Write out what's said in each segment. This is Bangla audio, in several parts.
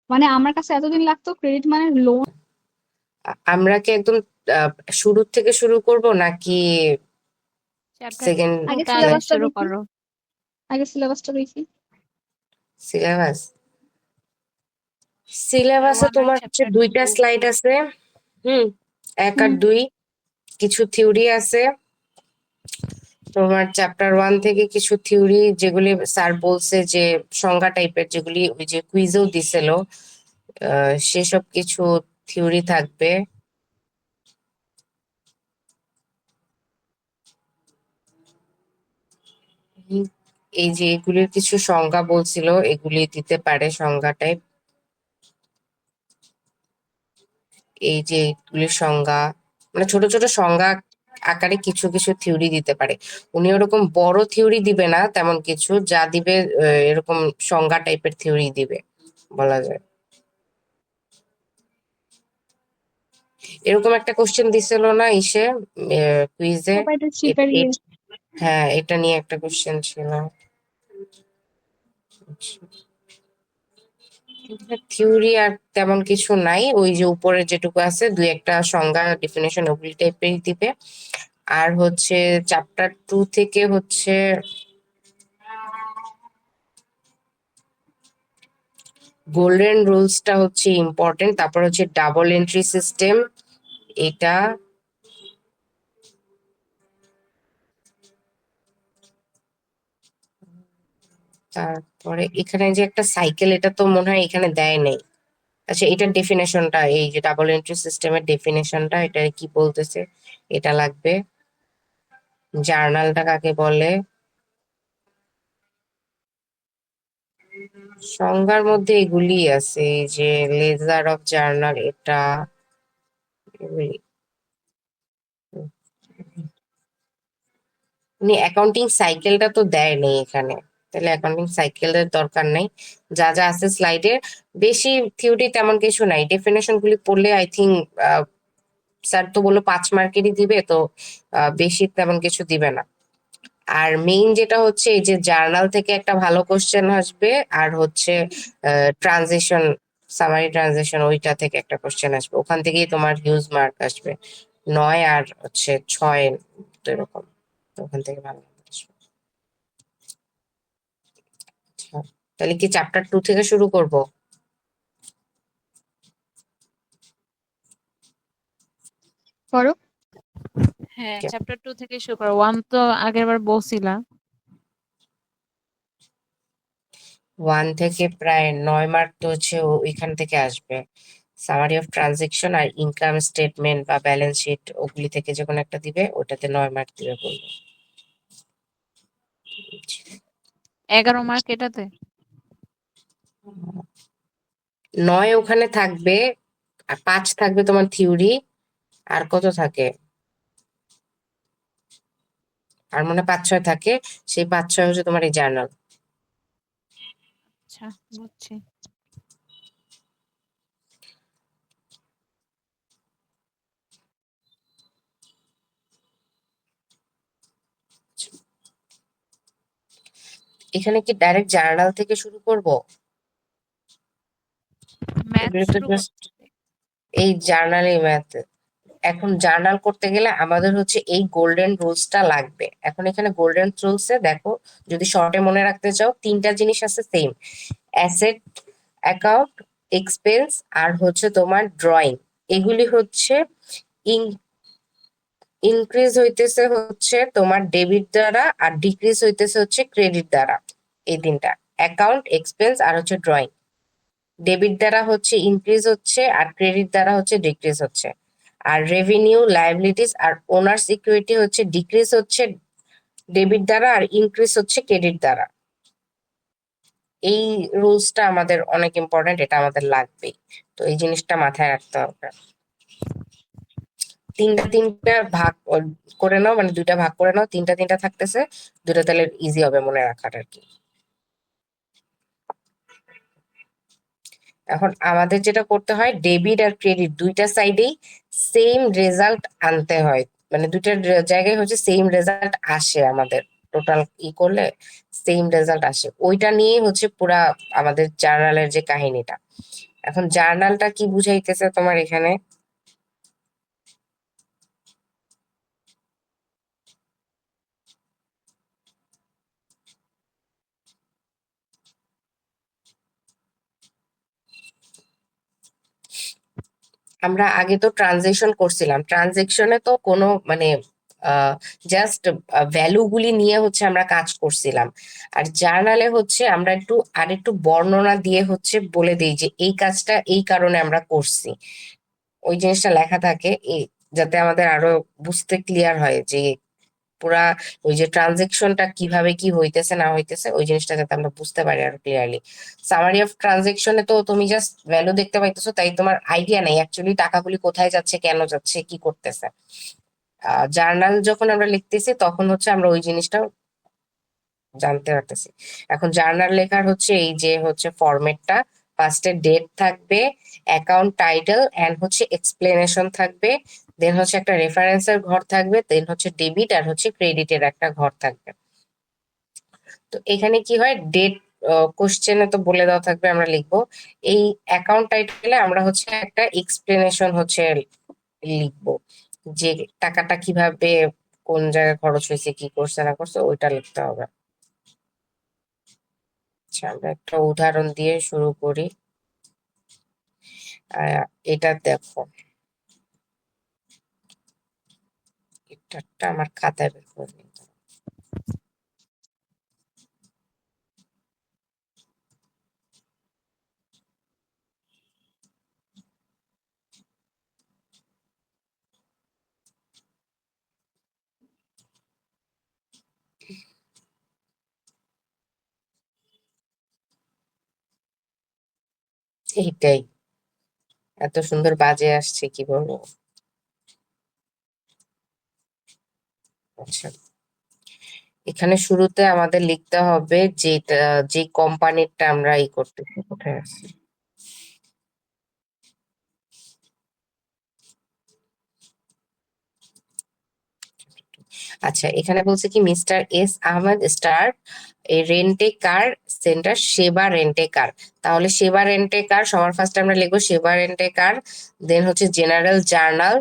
মানে আমার কাছে এতদিন লাগতো ক্রেডিট মানে লোন। আমরা কি একদম শুরু থেকে শুরু করব নাকি চ্যাপ্টার সেকেন্ড? আগে মানে সিলেবাসটা দেখি, আগে সিলেবাসটা দেখি। সিলেবাস, চ্যাপ্টার সিলেবাসে 1 আর তোমার হচ্ছে চ্যাপ্টার দুইটা 2। স্লাইড আছে। হুম, 1 আর 2, কিছু থিওরি আছে। তোমার চ্যাপ্টার 1 থেকে কিছু থিওরি যেগুলি স্যার বলছে যে সংজ্ঞা টাইপের, যেগুলি ওই যে কুইজেও দিছিল, সেসব কিছু থিওরি থাকবে। হুম, এই যে এগুলির কিছু সংজ্ঞা বলছিল, এগুলি দিতে পারে সংজ্ঞা টাইপ। এই যে এগুলির সংজ্ঞা, মানে ছোট ছোট সংজ্ঞা আকারে কিছু কিছু থিওরি দিতে পারে। উনি ওরকম বড় থিওরি দিবে না, তেমন কিছু যা দিবে এরকম সংজ্ঞা টাইপের থিওরি দিবে বলা যায়। এরকম একটা কোশ্চেন দিছিল না ইসে, কুইজে? প্রোপাইটারশিপের ইয়ে। হ্যাঁ, এটা নিয়ে একটা কোশ্চেন ছিল। থিওরি আর তেমন কিছু নাই, ওই যে উপরে যেটুকু আছে দুই একটা সংজ্ঞা ডেফিনেশন ওগুলি টাইপের দিবে। আর হচ্ছে চ্যাপ্টার 2 থেকে হচ্ছে গোল্ডেন রুলসটা হচ্ছে ইম্পর্টেন্ট, তারপর হচ্ছে ডাবল এন্ট্রি সিস্টেম, এটা। তারপরে এখানে যে একটা সাইকেল, এটা তো মনে হয় এখানে দেয় নেই। আচ্ছা, এটার ডেফিনেশনটা, এই যে ডাবল এন্ট্রি সিস্টেমের ডেফিনেশনটা, এটা কি বলতেছে এটা লাগবে। জার্নালটা কাকে বলে? সংজ্ঞার মধ্যে এগুলি আছে, এই যে লেজার অফ জার্নাল, এটা উনি অ্যাকাউন্টিং সাইকেলটা তো দেয় নেই এখানে, তাহলে অ্যাকাউন্টিং সাইকেলের দরকার নেই। যা যা আছে স্লাইডে, বেশি থিওরি তেমন কিছু নাই, ডেফিনেশন গুলি পড়লে আই থিঙ্ক, স্যার তো বললো 5 মার্কেরই দিবে, তো বেশি তেমন কিছু দিবে না। আর মেইন যেটা হচ্ছে এই যে জার্নাল থেকে একটা ভালো কোশ্চেন আসবে, আর হচ্ছে ট্রানজিশন, সামারি ট্রানজিশন, ওইটা থেকে একটা কোশ্চেন আসবে, ওখান থেকেই তোমার হিউজ মার্ক আসবে। 9 আর হচ্ছে 6, তো এরকম, তো ওখান থেকে ভালো mark আসবে। আচ্ছা, তাহলে কি চ্যাপ্টার 2 থেকে শুরু করব? করো। হ্যাঁ, চ্যাপ্টার 2 থেকে শুরু করো। 1 তো আগের বার বলছিলা। 1 থেকে প্রায় 9 মার্ক তো হচ্ছে ওইখান থেকে আসবে। সামারি অফ ট্রানজেকশন আর ইনকাম স্টেটমেন্ট বা ব্যালেন্স শিট, ওগুলি থেকে যে কোনো একটা দিবে, ওটাতে 9 মার্ক দিবে বলবো। 11 মার্ক এটাতে। 9 ওখানে থাকবে, আর 5 থাকবে তোমার থিওরি। আর কত থাকে? আর মনে হয় 5-6 থাকে। সেই 5-6 হচ্ছে তোমার এই জার্নাল। আচ্ছা, বুঝছি। এখানে কি ডাইরেক্ট জার্নাল থেকে শুরু করব? ম্যাথ এগুলো তো শুরু জাস্ট করতে হবে। এই জার্নালই ম্যাথ। এখন জার্নাল করতে গেলে আমাদের হচ্ছে এই গোল্ডেন রুলসটা লাগবে। এখন এখানে গোল্ডেন রুলসে দেখো, যদি শর্টে মনে রাখতে চাও, 3টা জিনিস আছে সেম: অ্যাসেট অ্যাকাউন্ট, এক্সপেন্স, আর হচ্ছে তোমার ড্রয়িং। এগুলি হচ্ছে ইনক্রিজ হইতেছে হচ্ছে তোমার ডেবিট দ্বারা, আর ডিক্রিজ হইতেছে হচ্ছে ক্রেডিট দ্বারা। এই 3টা, অ্যাকাউন্ট, এক্সপেন্স আর হচ্ছে ড্রয়িং। ডেবিট দ্বারা হচ্ছে ইনক্রিজ হচ্ছে, আর ক্রেডিট দ্বারা হচ্ছে ডিক্রিজ হচ্ছে। আর রেভিনিউ, লায়াবিলিটিস আর ওনার্স ইকুইটি হচ্ছে ডিক্রিজ হচ্ছে ডেবিট দ্বারা, আর ইনক্রিজ হচ্ছে ক্রেডিট দ্বারা। এই রুলসটা আমাদের অনেক ইম্পর্টেন্ট, এটা আমাদের লাগবেই। তো এই জিনিসটা মাথায় রাখতে হবে। তিনটা তিনটা ভাগ করে নাও, মানে 2টা ভাগ করে নাও, 3টা 3টা থাকতেছে, 2টা, তাহলে ইজি হবে মনে রাখার আর কি। এখন আমাদের যেটা করতে হয়, ডেবিট আর ক্রেডিট দুইটা সাইডেই সেম রেজাল্ট আনতে হয়, মানে দুইটা জায়গায় হচ্ছে সেম রেজাল্ট আসে আমাদের। টোটাল করলে সেম রেজাল্ট আসে, ওইটা নিয়ে হচ্ছে পুরা আমাদের জার্নালের যে কাহিনীটা। এখন জার্নালটা কি বুঝাইতেছে তোমার এখানে? আমরা আগে তো ট্রানজেকশন করছিলাম, ট্রানজেকশনে তো কোনো মানে জাস্ট ভ্যালু গুলি নিয়ে হচ্ছে আমরা কাজ করছিলাম। আর জার্নালে হচ্ছে আমরা একটু বর্ণনা দিয়ে হচ্ছে বলে দিই যে এই কাজটা এই কারণে আমরা করছি, ওই জিনিসটা লেখা থাকে যাতে আমাদের আরো বুঝতে ক্লিয়ার হয় যে পুরা ওই যে ট্রানজেকশনটা কিভাবে কি হইতেছে না হইতেছে ওই জিনিসটা যাতে আমরা বুঝতে পারি আরো ক্লিয়ারলি। সামারি অফ ট্রানজেকশনে তো তুমি জাস্ট ভ্যালু দেখতে পাইতেছো, তাই তোমার আইডিয়া নেই অ্যাকচুয়ালি টাকাগুলি কোথায় যাচ্ছে, কেন যাচ্ছে, কি করতেছে। জার্নাল যখন আমরা লিখতেছি তখন হচ্ছে আমরা ওই জিনিসটা জানতে পারতেছি। এখন জার্নাল লেখার হচ্ছে এই যে হচ্ছে ফরম্যাটটা, ফার্স্টে ডেট থাকবে, অ্যাকাউন্ট টাইটেল এন্ড হচ্ছে এক্সপ্লেনেশন থাকবে, দেন হচ্ছে একটা রেফারেন্সের ঘর থাকবে, দেন হচ্ছে ডেবিট আর হচ্ছে ক্রেডিটের একটা ঘর থাকবে। তো এখানে কি হয়, ডেট কোশ্চেনে তো বলে দেওয়া থাকবে আমরা লিখবো। এই অ্যাকাউন্ট টাইটেলে আমরা হচ্ছে একটা এক্সপ্লেনেশন হচ্ছে লিখবো, যে টাকাটা কিভাবে কোন জায়গায় খরচ হয়েছে, কি করছে না করছে ওইটা লিখতে হবে। আচ্ছা, আমরা একটা উদাহরণ দিয়ে শুরু করি। এটা দেখো, এটা আমার খাতায় বের করে নিতে হবে। এইটাই, এত সুন্দর বাজে আসছে কি বলবো। আচ্ছা, এখানে শুরুতে আমাদের লিখতে হবে যে কোম্পানিটা আমরা করতেছি, কোথায় আছে। আচ্ছা, এখানে বলছে কি মিস্টার এস আহমেদ স্টার এ রেন্টে কার সেন্টার সেবা রেন্টে কার। তাহলে সেবা রেন্টে কার সবার ফার্স্টে আমরা লিখবো সেবা রেন্টে কার, দেন হচ্ছে জেনারেল জার্নাল,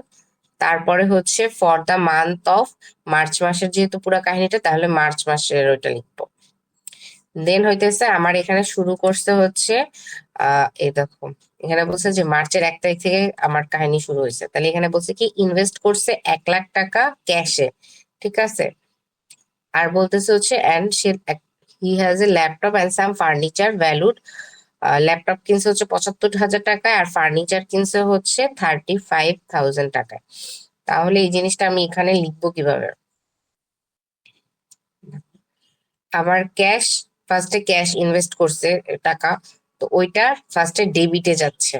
তারপরে হচ্ছে for the month of March মাসের যেহেতু পুরো কাহিনীটা, তাহলে মার্চ মাসের ওইটা লিখবো। দেন হইতেছে আমার এখানে শুরু করছে হচ্ছে এই দেখো, এখানে বলছে যে মার্চের 1 তারিখ থেকে আমার কাহিনী শুরু হয়েছে, তাহলে এখানে বলছে কি ইনভেস্ট করছে 1 লাখ টাকা ক্যাশে, ঠিক আছে। আর বলতেছে হচ্ছে and he has a laptop and some furniture valued, laptop কিনছে হচ্ছে 75,000 টাকায় আর ফার্নিচার কিনছে হচ্ছে 35,000 টাকায়। তাহলে এই জিনিসটা আমি এখানে লিখবো কিভাবে? আমার ফার্স্টে ক্যাশ ইনভেস্ট করছে টাকা, তো ওইটা ফার্স্টে ডেবিটে যাচ্ছে।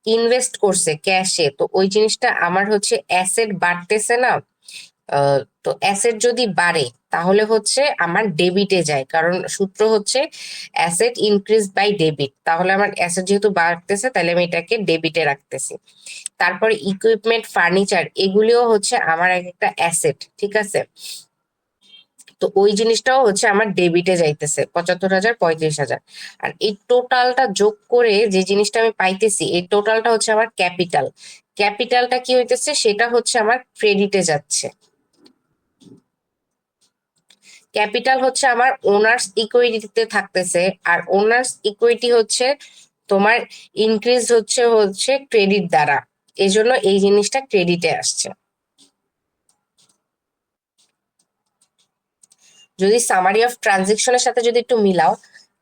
ইনভেস্ট করছে ক্যাশে, তো ওই জিনিসটা আমার হচ্ছে অ্যাসেট বাড়তেছে না। তো অ্যাসেট যদি বাড়ে তাহলে হচ্ছে আমার ডেবিটে যায়, কারণ সূত্র হচ্ছে অ্যাসেট ইনক্রিজ বাই ডেবিট। তাহলে আমার অ্যাসেট যেহেতু বাড়তেছে তাহলে আমি এটাকে ডেবিটে রাখতেছি। তারপরে ইকুইপমেন্ট ফার্নিচার এগুলিও হচ্ছে আমার এক একটা অ্যাসেট, ঠিক আছে। তো ওই জিনিসটাও হচ্ছে আমার ডেবিটে যাইতেছে 75,000 35,000। আর এই টোটালটা যোগ করে যে জিনিসটা আমি পাইতেছি এই টোটালটা হচ্ছে আমার ক্যাপিটাল। ক্যাপিটালটা কি হইতেছে সেটা হচ্ছে আমার ক্রেডিটে যাচ্ছে। ক্যাপিটাল হচ্ছে আমার ওনার্স ইকুইটিতে থাকতেছে, আর ওনার্স ইকুইটি হচ্ছে তোমার ইনক্রিজ হচ্ছে হচ্ছে ক্রেডিট দ্বারা, এই জন্য এই জিনিসটা ক্রেডিটে আসছে। যদি সামারি অফ ট্রানজেকশনের সাথে যদি একটু মিলাও,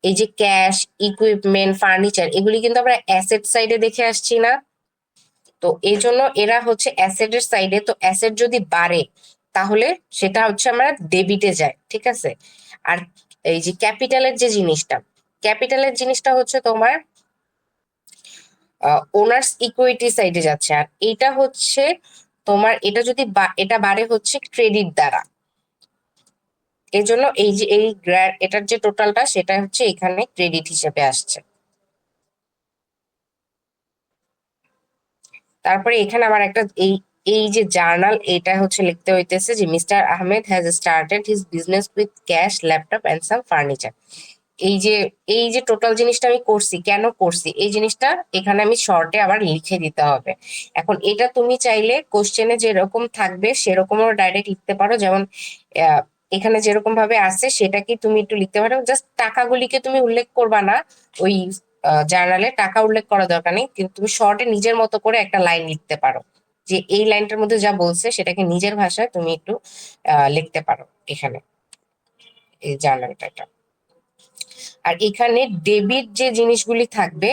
এই যে ক্যাশ, ইকুইপমেন্ট, ফার্নিচার এগুলি কিন্তু আমরা অ্যাসেট সাইডে দেখে আসছি না। তো এই জন্য এরা হচ্ছে অ্যাসেটের সাইডে, তো অ্যাসেট যদি বাড়ে তাহলে সেটা হচ্ছে আমরা ডেবিটে যায়, ঠিক আছে। আর এই যে ক্যাপিটালের জিনিসটা হচ্ছে তোমার ওনার্স ইকুইটি সাইডে যাচ্ছে, আর এটা হচ্ছে তোমার এটা যদি এটা বাড়ে হচ্ছে ক্রেডিট দ্বারা। এই জন্য এই যে এটার যে টোটালটা সেটা হচ্ছে এখানে ক্রেডিট হিসেবে আসছে। তারপরে এখানে আমার একটা এই এই যে জার্নাল, এটা হচ্ছে লিখতে হইতেছে যে mister Ahmed has started his business with cash, laptop and some furniture. এই যে টোটাল জিনিসটা আমি করছি, কেন করছি এই জিনিসটা এখানে আমি শর্টে আবার লিখে দিতে হবে। এখন এটা তুমি চাইলে কোশ্চেনে যেরকম থাকবে সেরকমও ডাইরেক্ট লিখতে পারো, যেমন আহ, এখানে যেরকম ভাবে আছে সেটাকে তুমি একটু লিখতে পারো, জাস্ট টাকাগুলিকে তুমি উল্লেখ করবা না। ওই জার্নালে টাকা উল্লেখ করা দরকার নেই, কিন্তু তুমি শর্টে নিজের মতো করে একটা লাইন লিখতে পারো, যে এই লাইনটার মধ্যে যা বলছে সেটাকে নিজের ভাষায় তুমি একটু লিখতে পারো এখানে, এই জার্নালটা এটা। আর এখানে ডেবিট যে জিনিসগুলি থাকবে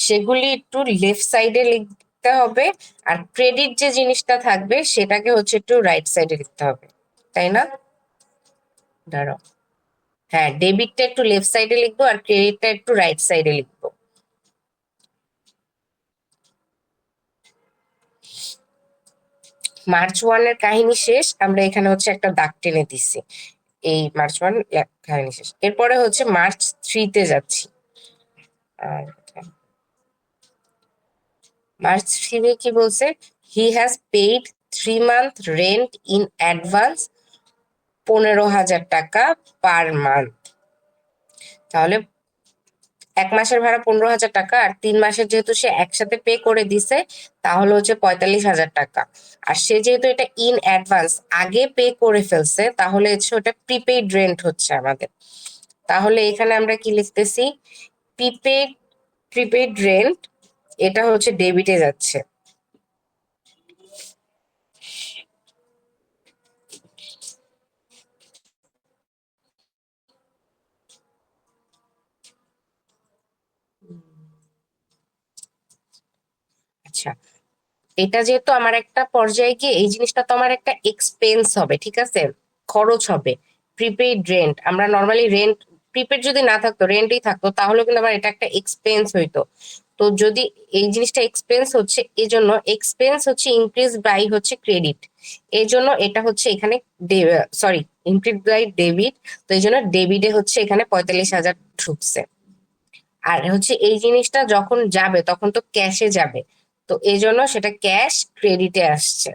সেগুলি একটু লেফট সাইডে লিখতে হবে, আর ক্রেডিট যে জিনিসটা থাকবে সেটাকে হচ্ছে একটু রাইট সাইডে লিখতে হবে, তাই না? দাঁড়াও, হ্যাঁ, ডেবিটটা একটু লেফট সাইডে লিখবো আর ক্রেডিটটা একটু রাইট সাইডে লিখবো। মার্চ 1 এর কাহিনী শেষ, আমরা এখানে হচ্ছে একটা দাগ টেনে দিচ্ছি, এই মার্চ 1 কাহিনী শেষ। এরপরে হচ্ছে মার্চ 3 তে যাচ্ছি। আর মার্চ 3 এ কি বলছে? He has paid 3 month rent in advance, 15,000 টাকা পার মান্থ। তাহলে 1 মাসের ভাড়া 15,000 টাকা, আর 3 মাসের যেহেতু সে একসাথে পে করে দিছে তাহলে হচ্ছে 45,000 টাকা। আর সে যেহেতু এটা ইন অ্যাডভান্স আগে পে করে ফেলছে, তাহলে হচ্ছে ওটা প্রিপেইড রেন্ট হচ্ছে আমাদের। তাহলে এখানে আমরা কি লিখতেছি? প্রিপেইড রেন্ট, এটা হচ্ছে ডেবিটে যাচ্ছে। আচ্ছা, এটা যেহেতু আমার একটা পর্যায়ে গিয়ে এই জিনিসটা তো আমার একটা এক্সপেন্স হবে, ঠিক আছে, খরচ হবে। প্রিপেইড রেন্ট, আমরা নর্মালি রেন্ট, প্রিপেড যদি না থাকতো রেন্টই থাকতো তাহলে কিন্তু আমার এটা একটা এক্সপেন্স হইতো। তো যদি এই জিনিসটা এক্সপেন্স হচ্ছে, এই জন্য এক্সপেন্স হচ্ছে ইনক্রিজ বাই হচ্ছে ক্রেডিট, এই জন্য এটা হচ্ছে এখানে সরি ইনক্রিজ বাই ডেবিট, তো এই জন্য ডেবিটে হচ্ছে এখানে 45,000 ঢুকছে। আর হচ্ছে এই জিনিসটা যখন যাবে তখন তো ক্যাশে যাবে, তো এই জন্য সেটা ক্যাশ ক্রেডিটে আসছে।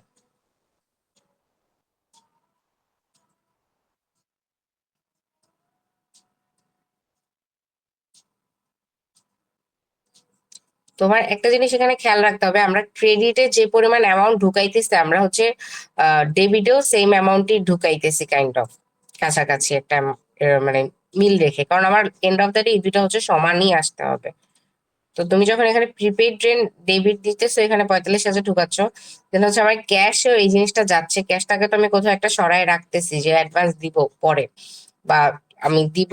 তোমার একটা জিনিস এখানে খেয়াল রাখতে হবে, আমরা ক্রেডিটে যে পরিমাণ অ্যামাউন্ট ঢুকাইতেছি আমরা হচ্ছে ডেবিটেও সেম অ্যামাউন্টই ঢুকাইতেছি, কাইন্ড অফ কাছাকাছি একটা মানে মিল রেখে, কারণ আমার এন্ড অফ দ্য ডে এই দুটো হচ্ছে সমানই আসতে হবে। তো তুমি যখন এখানে প্রিপেইড রেন্ট ডেবিট দিতেছো, এখানে 45,000 ঢুকাচ্ছ, দেন হচ্ছে আমার ক্যাশেও এই জিনিসটা যাচ্ছে, ক্যাশটাকে তো আমি কোথাও একটা সরায় রাখতেছি যে অ্যাডভান্স দিব পরে, বা আমি দিব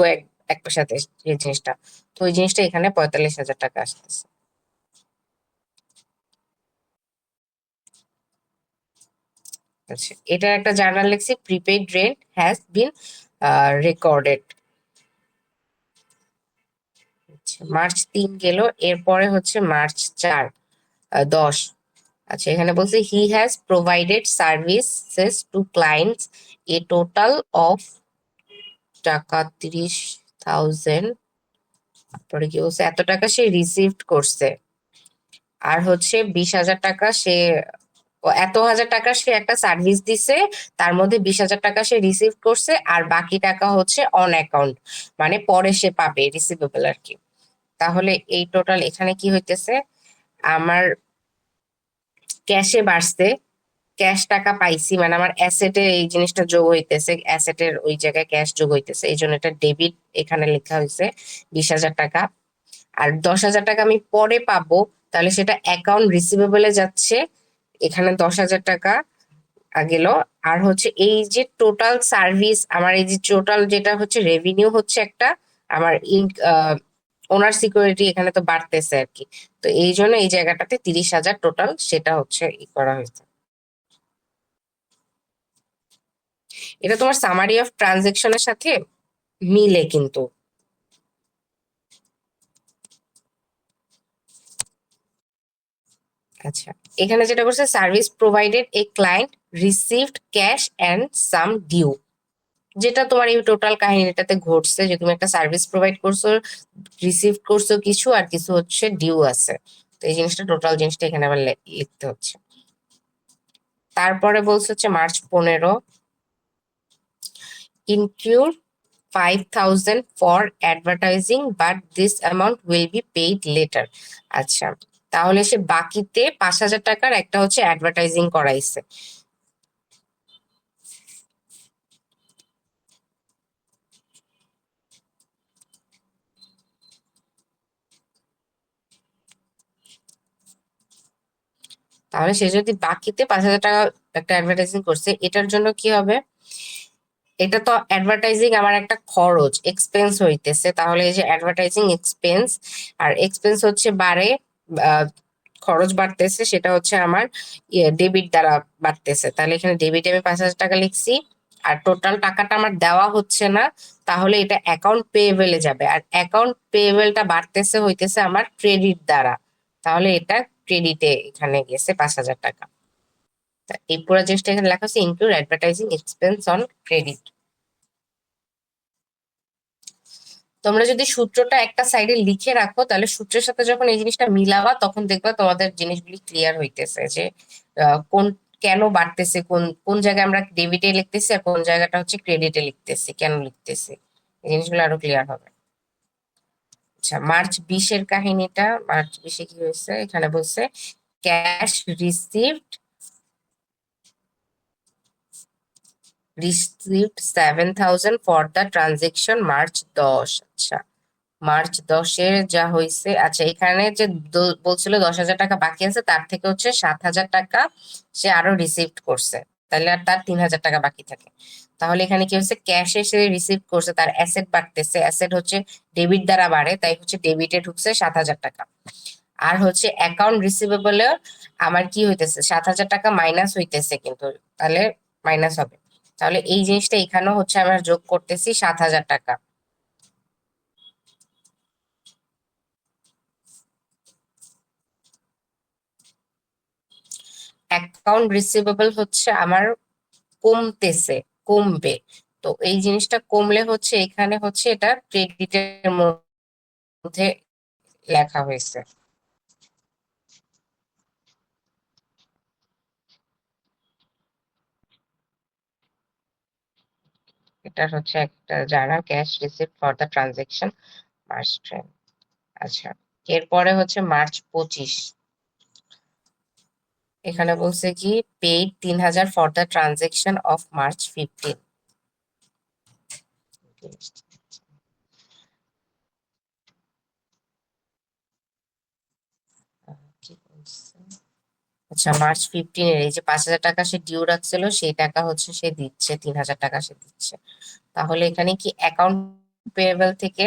একটা সাথে এই জিনিসটা, তো ওই জিনিসটা এখানে 45,000 টাকা আসতেছে। আচ্ছা, এটার একটা জার্নাল লিখছি, prepaid rent has been recorded. March 3 গেল, এরপরে হচ্ছে মার্চ 4, 10। আচ্ছা, এখানে বলছে he has provided services to clients a total of taka 30,000। তারপরে কি বলছে? এত টাকা সে রিসিভড করছে, আর হচ্ছে 20,000 টাকা সে, এত হাজার টাকা সে একটা সার্ভিস দিছে, তার মধ্যে 20,000 টাকা সে রিসিভ করছে, আর বাকি টাকা হচ্ছে অন অ্যাকাউন্ট, মানে পরে সে পাবে, রিসিভেবল আর কি। তাহলে এই টোটাল এখানে কি হইতেছে? আমার ক্যাশে বাড়ছে, ক্যাশ টাকা পাইছি, মানে আমার অ্যাসেটে এই জিনিসটা যোগ হইতেছে, অ্যাসেটের ওই জায়গায় ক্যাশ যোগ হইতেছে, এই জন্য এটা ডেবিট এখানে লেখা হয়েছে 20,000 টাকা। আর 10,000 টাকা আমি পরে পাবো, তাহলে সেটা অ্যাকাউন্ট রিসিভেবলে যাচ্ছে, এখানে 10,000 টাকা গেল। আর হচ্ছে এই যে টোটাল সার্ভিস, আমার এই যে টোটাল যেটা হচ্ছে রেভিনিউ হচ্ছে একটা, আমার ওনার সিকিউরিটি এখানে তো বাড়তেছে আর কি, তো এই জন্য এই জায়গাটাতে 30,000 টোটাল সেটা হচ্ছে করা হয়েছে। এটা তোমার সামারি অফ ট্রানজেকশনের সাথে মিলে কিন্তু। আচ্ছা, এখানে যেটা করছে, service provided a client received cash and some due, যেটা তোমার এই টোটাল কাহিনীটাতে ঘটছে, যে তুমি একটা সার্ভিস প্রোভাইড করছো, রিসিভ করছো কিছু, আর কিছু হচ্ছে ডিউ আছে, তো এই জিনিসটা টোটাল জিনিসটা এখানে আবার লিখতে হচ্ছে। তারপরে বলছে হচ্ছে March 15 include 5,000 for advertising but this amount will be paid letter. আচ্ছা, তাহলে সে বাকিতে 5,000 টাকার একটা হচ্ছে অ্যাডভার্টাইজিং করাইছে। তাহলে সে যদি বাকিতে 5,000 টাকা একটা অ্যাডভার্টাইজিং করছে, এটার জন্য কি হবে? এটা তো অ্যাডভার্টাইজিং আমার একটা খরচ, এক্সপেন্স হইতেছে। তাহলে এই যে অ্যাডভার্টাইজিং এক্সপেন্স, আর এক্সপেন্স হচ্ছে বাড়ে, আহ, খরচ বাড়তেছে, সেটা হচ্ছে আমার ডেবিট দ্বারা বাড়তেছে। তাহলে এখানে ডেবিটে আমি 5,000 টাকা লিখছি, আর টোটাল টাকাটা আমার দেওয়া হচ্ছে না, তাহলে এটা অ্যাকাউন্ট পেয়েবেলে যাবে। আর অ্যাকাউন্ট পেয়েবেলটা বাড়তেছে হইতেছে আমার ক্রেডিট দ্বারা, তাহলে এটা ক্রেডিটে এখানে গেছে 5,000 টাকা। এই পুরো জিনিসটা এখানে লেখা হচ্ছে include advertising expense on credit. তোমরা যদি সূত্রটা একটা সাইডে লিখে রাখো, তাহলে সূত্রের সাথে যখন এই জিনিসটা মিলাবা, তখন দেখবা তোমাদের জিনিসগুলি ক্লিয়ার হইতেছে যে কোন কেন বাড়তেছে, কোন কোন জায়গায় আমরা ডেবিটে লিখতেছি আর কোন জায়গাটা হচ্ছে ক্রেডিটে লিখতেছি, কেন লিখতেছি, এই জিনিসগুলো আরো ক্লিয়ার হবে। আচ্ছা, মার্চ 20-এর কাহিনীটা, মার্চ 20-এ কি হয়েছে এখানে বলছে cash received 7,000 for the transaction March 10। আচ্ছা, মার্চ 10-এর যা হয়েছে, আচ্ছা এখানে যে বলছিল 10,000 টাকা বাকি আছে, তার থেকে হচ্ছে 7,000 টাকা সে আরো রিসিভড করছে, তাহলে আর তার 3,000 টাকা বাকি থাকে। তাহলে এখানে কি হচ্ছে, ক্যাশে সে রিসিভ করছে, তার অ্যাসেট বাড়তেছে, অ্যাসেট হচ্ছে ডেবিট দ্বারা বাড়ে, তাই হচ্ছে ডেবিটে ঢুকছে 7,000 টাকা। আর হচ্ছে অ্যাকাউন্ট রিসিভেবলে আমার কি হইতেছে, 7,000 টাকা মাইনাস হইতেছে, কিন্তু তাহলে মাইনাস হবে। তাহলে এই জিনিসটা এখানেও হচ্ছে আমরা যোগ করতেছি 7,000 টাকা। অ্যাকাউন্ট রিসিভেবল হচ্ছে আমার কমতেছে, কমবে। তো এই জিনিসটা কমলে হচ্ছে এখানে হচ্ছে এটা ক্রেডিটের মধ্যে লেখা হয়েছে। এটা হচ্ছে একটা journal cash receive for the transaction March 10। আচ্ছা, এরপরে হচ্ছে মার্চ 25। এখানে বলছে কি paid 3,000 for the transaction of March 15। কি বলছে? আচ্ছা, মার্চ 15-এর এই যে 5,000 টাকা সে ডিউ রাখছিল, সেই টাকা হচ্ছে সে দিচ্ছে, 3,000 টাকা সে দিচ্ছে। তাহলে এখানে কি অ্যাকাউন্ট পেয়েবল থেকে,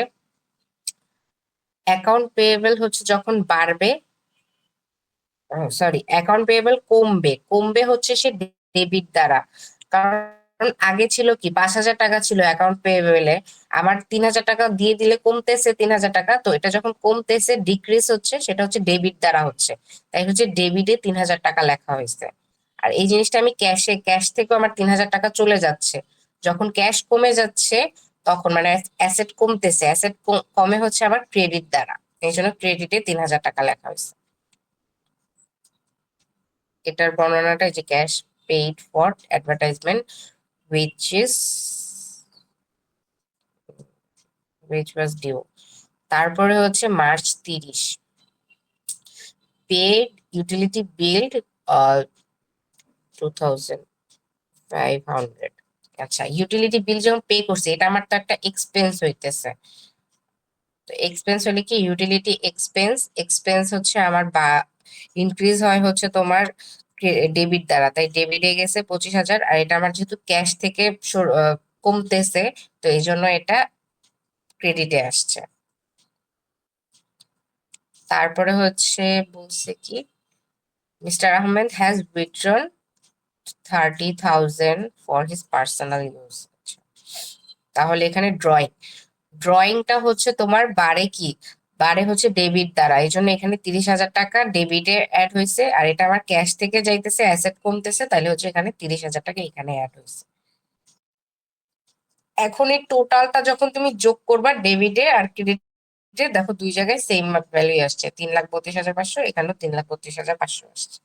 অ্যাকাউন্ট পেয়েবল হচ্ছে যখন বাড়বে, সরি অ্যাকাউন্ট পেয়েবল কমবে, কমবে হচ্ছে সে ডেবিট দ্বারা। কারণ আগে ছিল কি 5,000 টাকা ছিল অ্যাকাউন্ট পেয়েবলে, আমার 3,000 টাকা দিয়ে দিলে কমতেছে 3,000 টাকা, তো এটা যখন কমতেছে ডিক্রিজ হচ্ছে, সেটা হচ্ছে ডেবিট দ্বারা হচ্ছে, তাই হচ্ছে ডেবিটে 3,000 টাকা লেখা হয়েছে। আর এই জিনিসটা আমি ক্যাশে, ক্যাশ থেকেও আমার 3,000 টাকা চলে যাচ্ছে, যখন ক্যাশ কমে যাচ্ছে তখন মানে অ্যাসেট কমতেছে, অ্যাসেট কমে হচ্ছে আমার ক্রেডিট দ্বারা, এই জন্য ক্রেডিটে 3,000 টাকা লেখা হয়েছে। এটার বর্ণনাটা যে cash paid for advertisement which is which was due। তারপরে হচ্ছে মার্চ 30 পেড ইউটিলিটি বিল 2,500। আচ্ছা, ইউটিলিটি বিল যখন পে করছে, এটা আমার তো একটা এক্সপেন্স হইতেছে। তো এক্সপেন্স হলে কি ইউটিলিটি এক্সপেন্স, এক্সপেন্স হচ্ছে আমার বা ইনক্রিজ হয় হচ্ছে তোমার ডেবিট দ্বারা, তাই ডেবিটে গেছে 25,000, আর এটা আমার যেহেতু ক্যাশ থেকে কমতেছে, তো এই জন্য এটা ক্রেডিটে আসছে। তারপরে হচ্ছে বলছে কি mister Ahmed has withdrawn 30,000 for his personal use. তাহলে এখানে ড্রয়িংটা হচ্ছে তোমার বারে কি, বারে হচ্ছে ডেবিট দ্বারা, এই জন্য এখানে 30,000 টাকা ডেবিটে অ্যাড হয়েছে, আর এটা আমার ক্যাশ থেকে যাইতেছে, অ্যাসেট কমতেছে, তাহলে হচ্ছে এখানে 30,000 টাকা এখানে অ্যাড হয়েছে। এখন এই টোটালটা যখন তুমি যোগ করবা ডেবিটে আর ক্রেডিটে, দেখো দুই জায়গায় সেম ভ্যালু আসছে, 3,32,500, এখানেও 3,32,500 আসছে।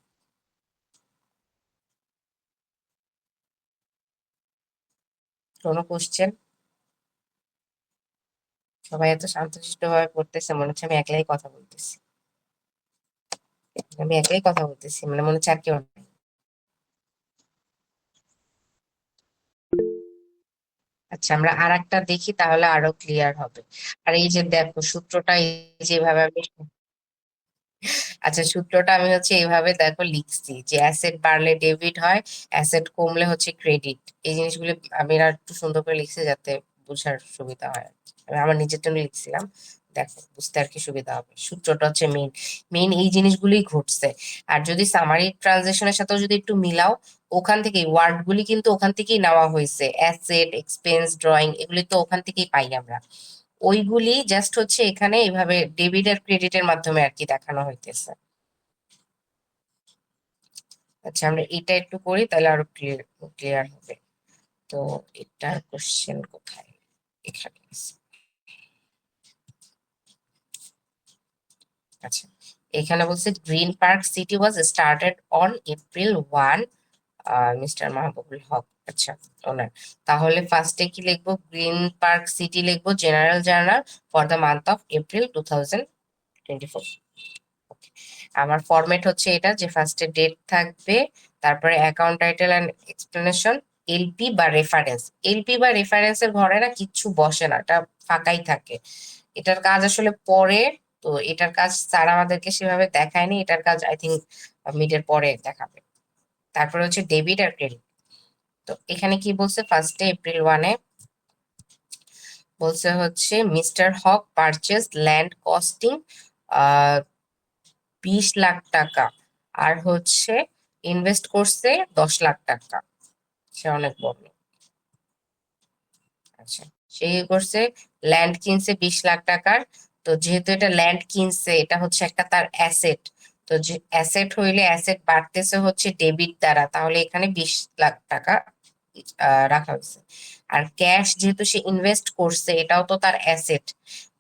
কোনো কোশ্চেন? সবাই এত শান্তশিষ্ট ভাবে পড়তেছে, মনে হচ্ছে আমি একলাই কথা বলতেছি। মানে মনে হচ্ছে আর কেউ নেই। আচ্ছা, আমরা আর একটা দেখি, তাহলে আরো ক্লিয়ার হবে। আর এই যে দেখো সূত্রটা, এই যেভাবে আমি, আচ্ছা সূত্রটা আমি হচ্ছে এইভাবে দেখো লিখছি যে অ্যাসেট বাড়লে ডেবিট হয়, অ্যাসেট কমলে হচ্ছে ক্রেডিট। এই জিনিসগুলো আমি আর একটু সুন্দর করে লিখছি যাতে বোঝার সুবিধা হয়। আমি আমার নিজের জন্য লিখছিলাম, দেখো বুঝতে আর কি সুবিধা হবে। সূত্রটা হচ্ছে মেইন এই জিনিসগুলোই ঘটছে। আর যদি সামারি ট্রানজেকশনের সাথেও যদি একটু মিলাও, ওখান থেকেই ওয়ার্ড গুলি কিন্তু ওখান থেকেই নেওয়া হয়েছে। অ্যাসেট, এক্সপেন্স, ড্রয়িং এগুলি তো ওখান থেকেই পাই আমরা। ওইগুলি জাস্ট হচ্ছে এখানে এইভাবে ডেবিট আর ক্রেডিটের মাধ্যমে আর কি দেখানো হইতেছে। আচ্ছা, আমরা এটা একটু করি তাহলে আরো ক্লিয়ার হবে। তো এটার কোশ্চেন কোথায়? এখানে আছে। আচ্ছা, এখানে বলছে green park city was started on April 1, mister Mahbubul Haq. আচ্ছা, ওনার। তাহলে ফার্স্টে কি লিখবো? গ্রিন পার্ক সিটি লিখবো, general journal for the month of April 2024। আমার ফরম্যাট হচ্ছে এটা যে ফার্স্টে ডেট থাকবে, তারপরে account title and explanation, LP বা রেফারেন্স। এলপি বা রেফারেন্সের ঘরে না কিচ্ছু বসে না, এটা ফাঁকাই থাকে। এটার কাজ আসলে পরে, তো এটার কাজ স্যার আমাদেরকে সেভাবে দেখায়নি, এটার কাজ আই থিঙ্ক মিডের পরে দেখাবে। তারপরে হচ্ছে ডেবিট আর ক্রেডিট। তো এখানে কি বলছে? ফার্স্টে এপ্রিল 1-এ বলছে হচ্ছে মিস্টার হক পারচেজ ল্যান্ড কস্টিং 20 লাখ টাকা, আর হচ্ছে ইনভেস্ট করছে 10 লাখ টাকা। সে অনেক বড়। আচ্ছা, সে কি করছে? ল্যান্ড কিনছে 20 লাখ টাকার। তো যেহেতু এটা ল্যান্ড কিনছে, এটা হচ্ছে একটা তার অ্যাসেট। তো যে অ্যাসেট হইলে অ্যাসেট বাড়তেছে হচ্ছে ডেবিট দ্বারা, তাহলে এখানে 20 লাখ টাকা রাখা হয়েছে। আর ক্যাশ যেহেতু সে ইনভেস্ট করছে, এটাও তো তার অ্যাসেট।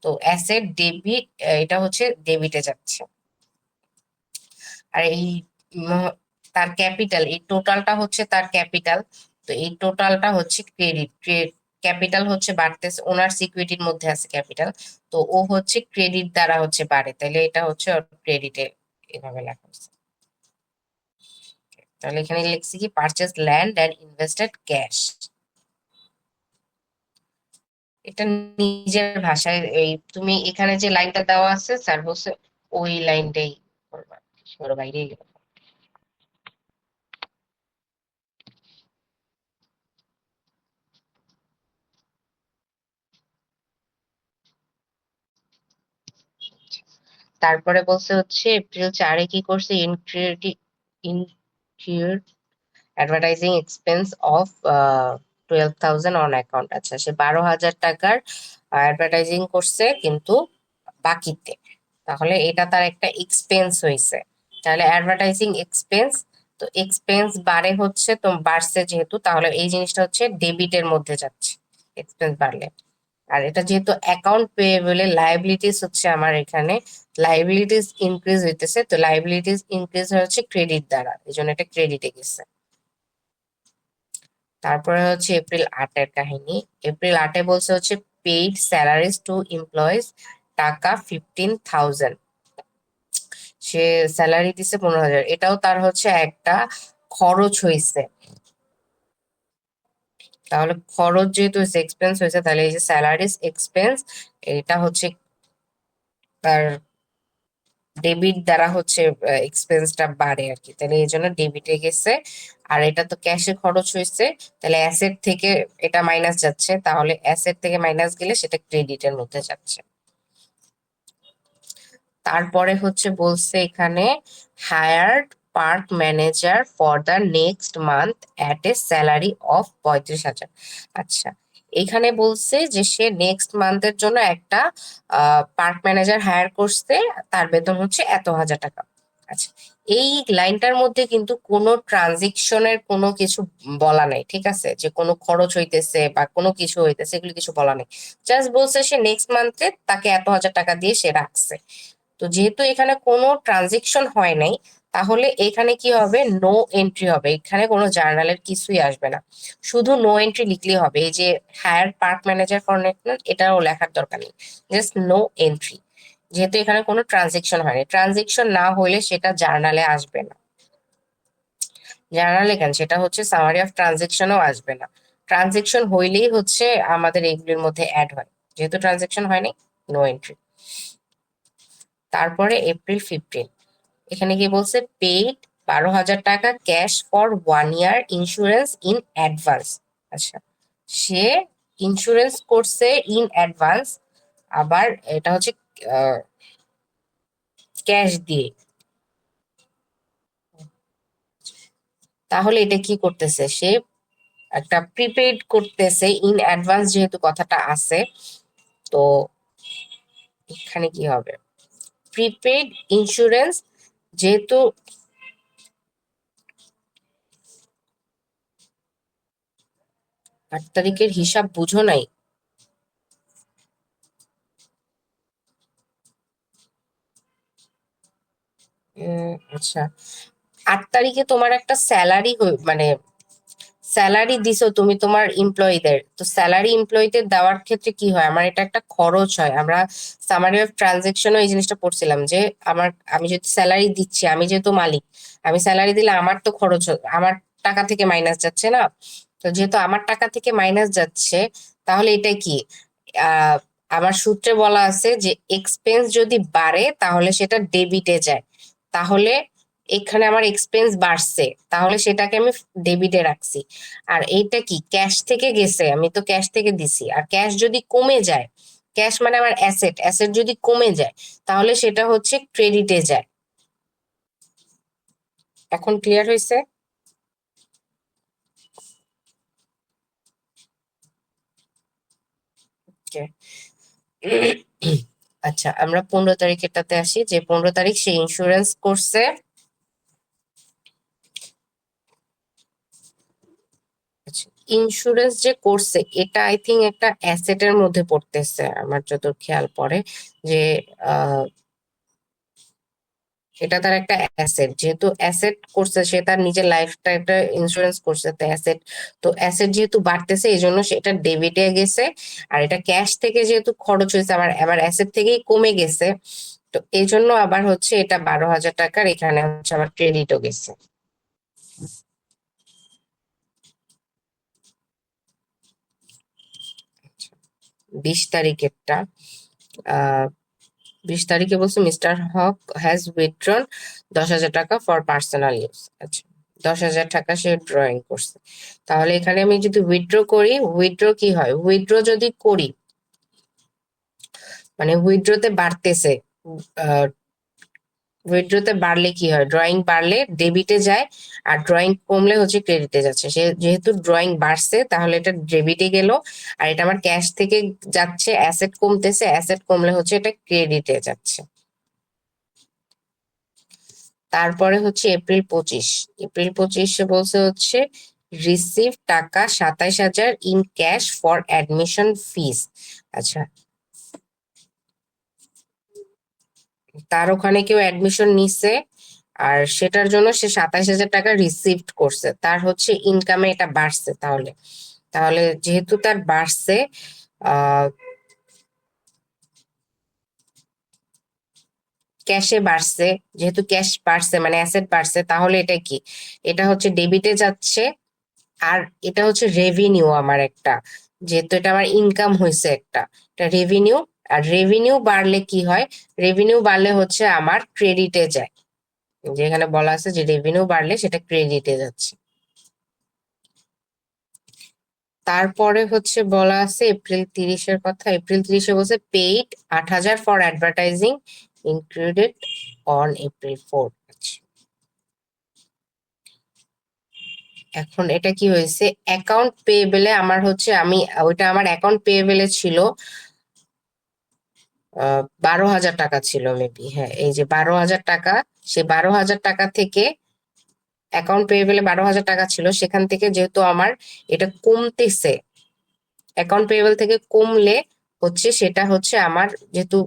তো অ্যাসেট ডেবিট, এটা হচ্ছে ডেবিটে যাচ্ছে। আর এই উম, তার ক্যাপিটাল, এই টোটালটা হচ্ছে তার ক্যাপিটাল। তো এই টোটালটা হচ্ছে ক্রেডিট। ক্যাপিটাল হচ্ছে বাড়তেছে, ওনার সিকিউরিটির মধ্যে আছে ক্যাপিটাল। তো ও হচ্ছে ক্রেডিট দ্বারা হচ্ছে বাড়ে, তাহলে এটা হচ্ছে ক্রেডিটে এভাবে লেখা হচ্ছে। তাহলে এখানে লিখছি কি purchase land and invested cash. এটা নিজের ভাষায়, এই তুমি এখানে যে লাইনটা দেওয়া আছে স্যার বলছে ওই লাইনটাই করবা, ওর বাইরেই গেল। তারপরে বলছে হচ্ছে এপ্রিল 4-এ কি করছে? Incurred advertising expense of 12,000 on account. আচ্ছা, সে 12,000 টাকার অ্যাডভার্টাইজিং করছে কিন্তু বাকিতে। তাহলে এটা তার একটা এক্সপেন্স হয়েছে। তাহলে অ্যাডভার্টাইজিং এক্সপেন্স, তো এক্সপেন্স বাড়ে হচ্ছে, তো বাড়ছে যেহেতু, তাহলে এই জিনিসটা হচ্ছে ডেবিটের মধ্যে যাচ্ছে এক্সপেন্স বাড়লে। আর এটা যেহেতু অ্যাকাউন্ট পেয়েবলে, লাইবিলিটিস হচ্ছে আমার এখানে লাইবিলিটিস ইনক্রিজ হইতেছে, তো লাইবিলিটিস ইনক্রিজ হচ্ছে ক্রেডিট দ্বারা, এই জন্য এটা ক্রেডিটে গেছে। তারপরে হচ্ছে এপ্রিল 8-এর কাহিনী। এপ্রিল 8-এ বলছে হচ্ছে পেইড স্যালারিজ টু এমপ্লয়িজ টাকা 15,000। সে স্যালারি দিছে 15,000, এটাও তার হচ্ছে একটা খরচ হয়েছে। তাহলে খরচ যেহেতু এক্সপেন্স হয়েছে, তাহলে এই যে স্যালারিজ এক্সপেন্স, এটা হচ্ছে তার ডেবিট দ্বারা হচ্ছে এক্সপেন্সটা বাড়ে আর কি, তাহলে এই জন্য ডেবিটে গেছে। আর এটা তো ক্যাশে খরচ হয়েছে, তাহলে অ্যাসেট থেকে এটা মাইনাস যাচ্ছে, তাহলে অ্যাসেট থেকে মাইনাস গেলে সেটা ক্রেডিটের মধ্যে যাচ্ছে। তারপরে হচ্ছে বলছে এখানে hired park manager for the next month at a salary of 35,000। আচ্ছা, এখানে বলছে যে সে নেক্সট মান্থের জন্য একটা পার্ক ম্যানেজার হায়ার করছে, তার বেতন হচ্ছে এত হাজার টাকা। আচ্ছা, এই লাইনটার মধ্যে কিন্তু কোনো ট্রানজেকশনের কোনো কিছু বলা নাই, ঠিক আছে? যে কোনো খরচ হইতেছে বা কোনো কিছু হইতেছে, এগুলো কিছু বলা নেই। জাস্ট বলছে সে নেক্সট মান্থে তাকে এত হাজার টাকা দিয়ে সে রাখছে। তো যেহেতু এখানে কোনো ট্রানজেকশন হয় নাই, তাহলে এখানে কি হবে, নো এন্ট্রি হবে, এখানে কোনো জার্নালের কিছুই আসবে না, শুধু নো এন্ট্রি লিখলেই হবে। এই যে hire park manager for network, এটাও লেখার দরকার নেই, জাস্ট নো এন্ট্রি, যেহেতু এখানে কোনো ট্রানজেকশন হয়নি। ট্রানজেকশন না হলে সেটা জার্নালে আসবে না। জার্নালে কেন, সেটা হচ্ছে সামারি অফ ট্রানজেকশনও আসবে না। ট্রানজেকশন হইলেই হচ্ছে আমাদের এগুলির মধ্যে অ্যাড হয়, যেহেতু ট্রানজেকশন হয়নি, নো এন্ট্রি। তারপরে এপ্রিল 15, এখানে কি বলছে, পেইড 12,000 টাকা cash for 1 year insurance in advance. আচ্ছা, সে ইন্স্যুরেন্স করছে ইন অ্যাডভান্স, আবার এটা হচ্ছে ক্যাশ দিয়ে। তাহলে এটা কি করতেছে, সে একটা প্রিপেইড করতেছে ইন অ্যাডভান্স, যেহেতু কথাটা আছে, তো এখানে কি হবে, প্রিপেইড ইন্স্যুরেন্স, যেহেতু 8 তারিখের হিসাব বুঝো নাই। আচ্ছা, 8 তারিখে তোমার একটা স্যালারি, মানে স্যালারি দিছো তুমি তোমার এমপ্লয়ীদের, তো স্যালারি এমপ্লয়ীদের দেওয়ার ক্ষেত্রে কি হয়, আমার এটা একটা খরচ হয়। আমরা সামারি অফ ট্রানজেকশনও এই জিনিসটা পড়ছিলাম যে আমি যদি স্যালারি দিচ্ছি, আমি যেহেতু মালিক, আমি স্যালারি দিলে আমার তো খরচ আমার টাকা থেকে মাইনাস যাচ্ছে না। তো যেহেতু আমার টাকা থেকে মাইনাস যাচ্ছে, তাহলে এটা কি, আহ আমার সূত্রে বলা আছে যে এক্সপেন্স যদি বাড়ে তাহলে সেটা ডেবিটে যায়। তাহলে এখানে আমার এক্সপেন্স বাড়ছে, তাহলে সেটাকে আমি ডেবিটে রাখছি। আর এইটা কি, ক্যাশ থেকে গেছে, আমি তো ক্যাশ থেকে দিছি। আর ক্যাশ যদি কমে যায়, ক্যাশ মানে আমার অ্যাসেট, অ্যাসেট যদি কমে যায় তাহলে সেটা হচ্ছে ক্রেডিটে যায়। এখন ক্লিয়ার হয়েছে? Okay. আচ্ছা, আমরা 15 তারিখেরটাতে আসি, যে 15 তারিখ সে ইন্স্যুরেন্স করছে। ইন্স্যুরেন্স যে করছে এটা আই থিঙ্ক একটা অ্যাসেটের মধ্যে পড়তেছে, আমার যত খেয়াল পড়ে, যে এটা তার একটা অ্যাসেট, যেহেতু অ্যাসেট করছে, সে তার নিজের লাইফটা একটা ইন্স্যুরেন্স করছে, তো অ্যাসেট, তো অ্যাসেট যেহেতু বাড়তেছে এই জন্য সেটা ডেবিটে গেছে। আর এটা ক্যাশ থেকে যেহেতু খরচ হয়েছে, আমার আবার অ্যাসেট থেকেই কমে গেছে, তো এই জন্য আবার হচ্ছে এটা 12,000 টাকার এখানে হচ্ছে আবার ক্রেডিটও গেছে। আচ্ছা, 20 তারিখেরটা, আহ 20 তারিখে বলছে মিস্টার হক হ্যাজ উইথড্রন 10,000 টাকা ফর পার্সোনাল ইউজ। আচ্ছা, 10,000 টাকা সে ড্রয়িং করছে। তাহলে এখানে আমি যদি উইথড্র করি, উইথড্র কি হয়, উইথড্র যদি করি মানে উইথড্রতে বাড়তেছে, উইথড্রতে বাড়লে কি হয়, ড্রয়িং বাড়লে ডেবিটে যায়, আর ড্রয়িং কমলে হচ্ছে ক্রেডিটে যাচ্ছে। সে যেহেতু ড্রয়িং বাড়ছে তাহলে এটা ডেবিটে গেল, আর এটা আমার ক্যাশ থেকে যাচ্ছে, অ্যাসেট কমতেছে, অ্যাসেট কমলে হচ্ছে এটা ক্রেডিটে যাচ্ছে। তারপরে হচ্ছে এপ্রিল 25, এপ্রিল 25 বলছে হচ্ছে receive taka 27,000 in cash for admission fees. আচ্ছা, তার ওখানে কেউ অ্যাডমিশন নিছে, আর সেটার জন্য সে 27,000 টাকা রিসিভড করছে, তার হচ্ছে ইনকামে এটা বাড়ছে। তাহলে তাহলে যেহেতু তার বাড়ছে, আহ ক্যাশে বাড়ছে, যেহেতু ক্যাশ বাড়ছে মানে অ্যাসেট বাড়ছে, তাহলে এটা কি, এটা হচ্ছে ডেবিটে যাচ্ছে। আর এটা হচ্ছে রেভিনিউ আমার একটা, যেহেতু এটা আমার ইনকাম হয়েছে একটা, এটা রেভিনিউ। আর রেভিনিউ বাড়লে কি হয়, রেভিনিউ বাড়লে হচ্ছে আমার ক্রেডিটে যায়, যেখানে বলা আছে যে রেভিনিউ বাড়লে সেটা ক্রেডিটে যাচ্ছে। তারপরে হচ্ছে বলা আছে এপ্রিল 30-এর কথা, এপ্রিল 30-এ বলছে paid 8,000 for advertising included on April 4। এখন এটা কি হয়েছে, অ্যাকাউন্ট পেয়েবেলে আমার হচ্ছে, আমি ওইটা আমার অ্যাকাউন্ট পেয়েবেলে ছিল 12,000 টাকা ছিল মেবি, হ্যাঁ এই যে 12,000 টাকা, সে 12,000 টাকা থেকে অ্যাকাউন্ট পেয়েবেলে 12,000 টাকা ছিল, সেখান থেকে যেহেতু আমার এটা কমতেছে, অ্যাকাউন্ট পেয়েবল থেকে কমলে হচ্ছে সেটা হচ্ছে আমার যেহেতু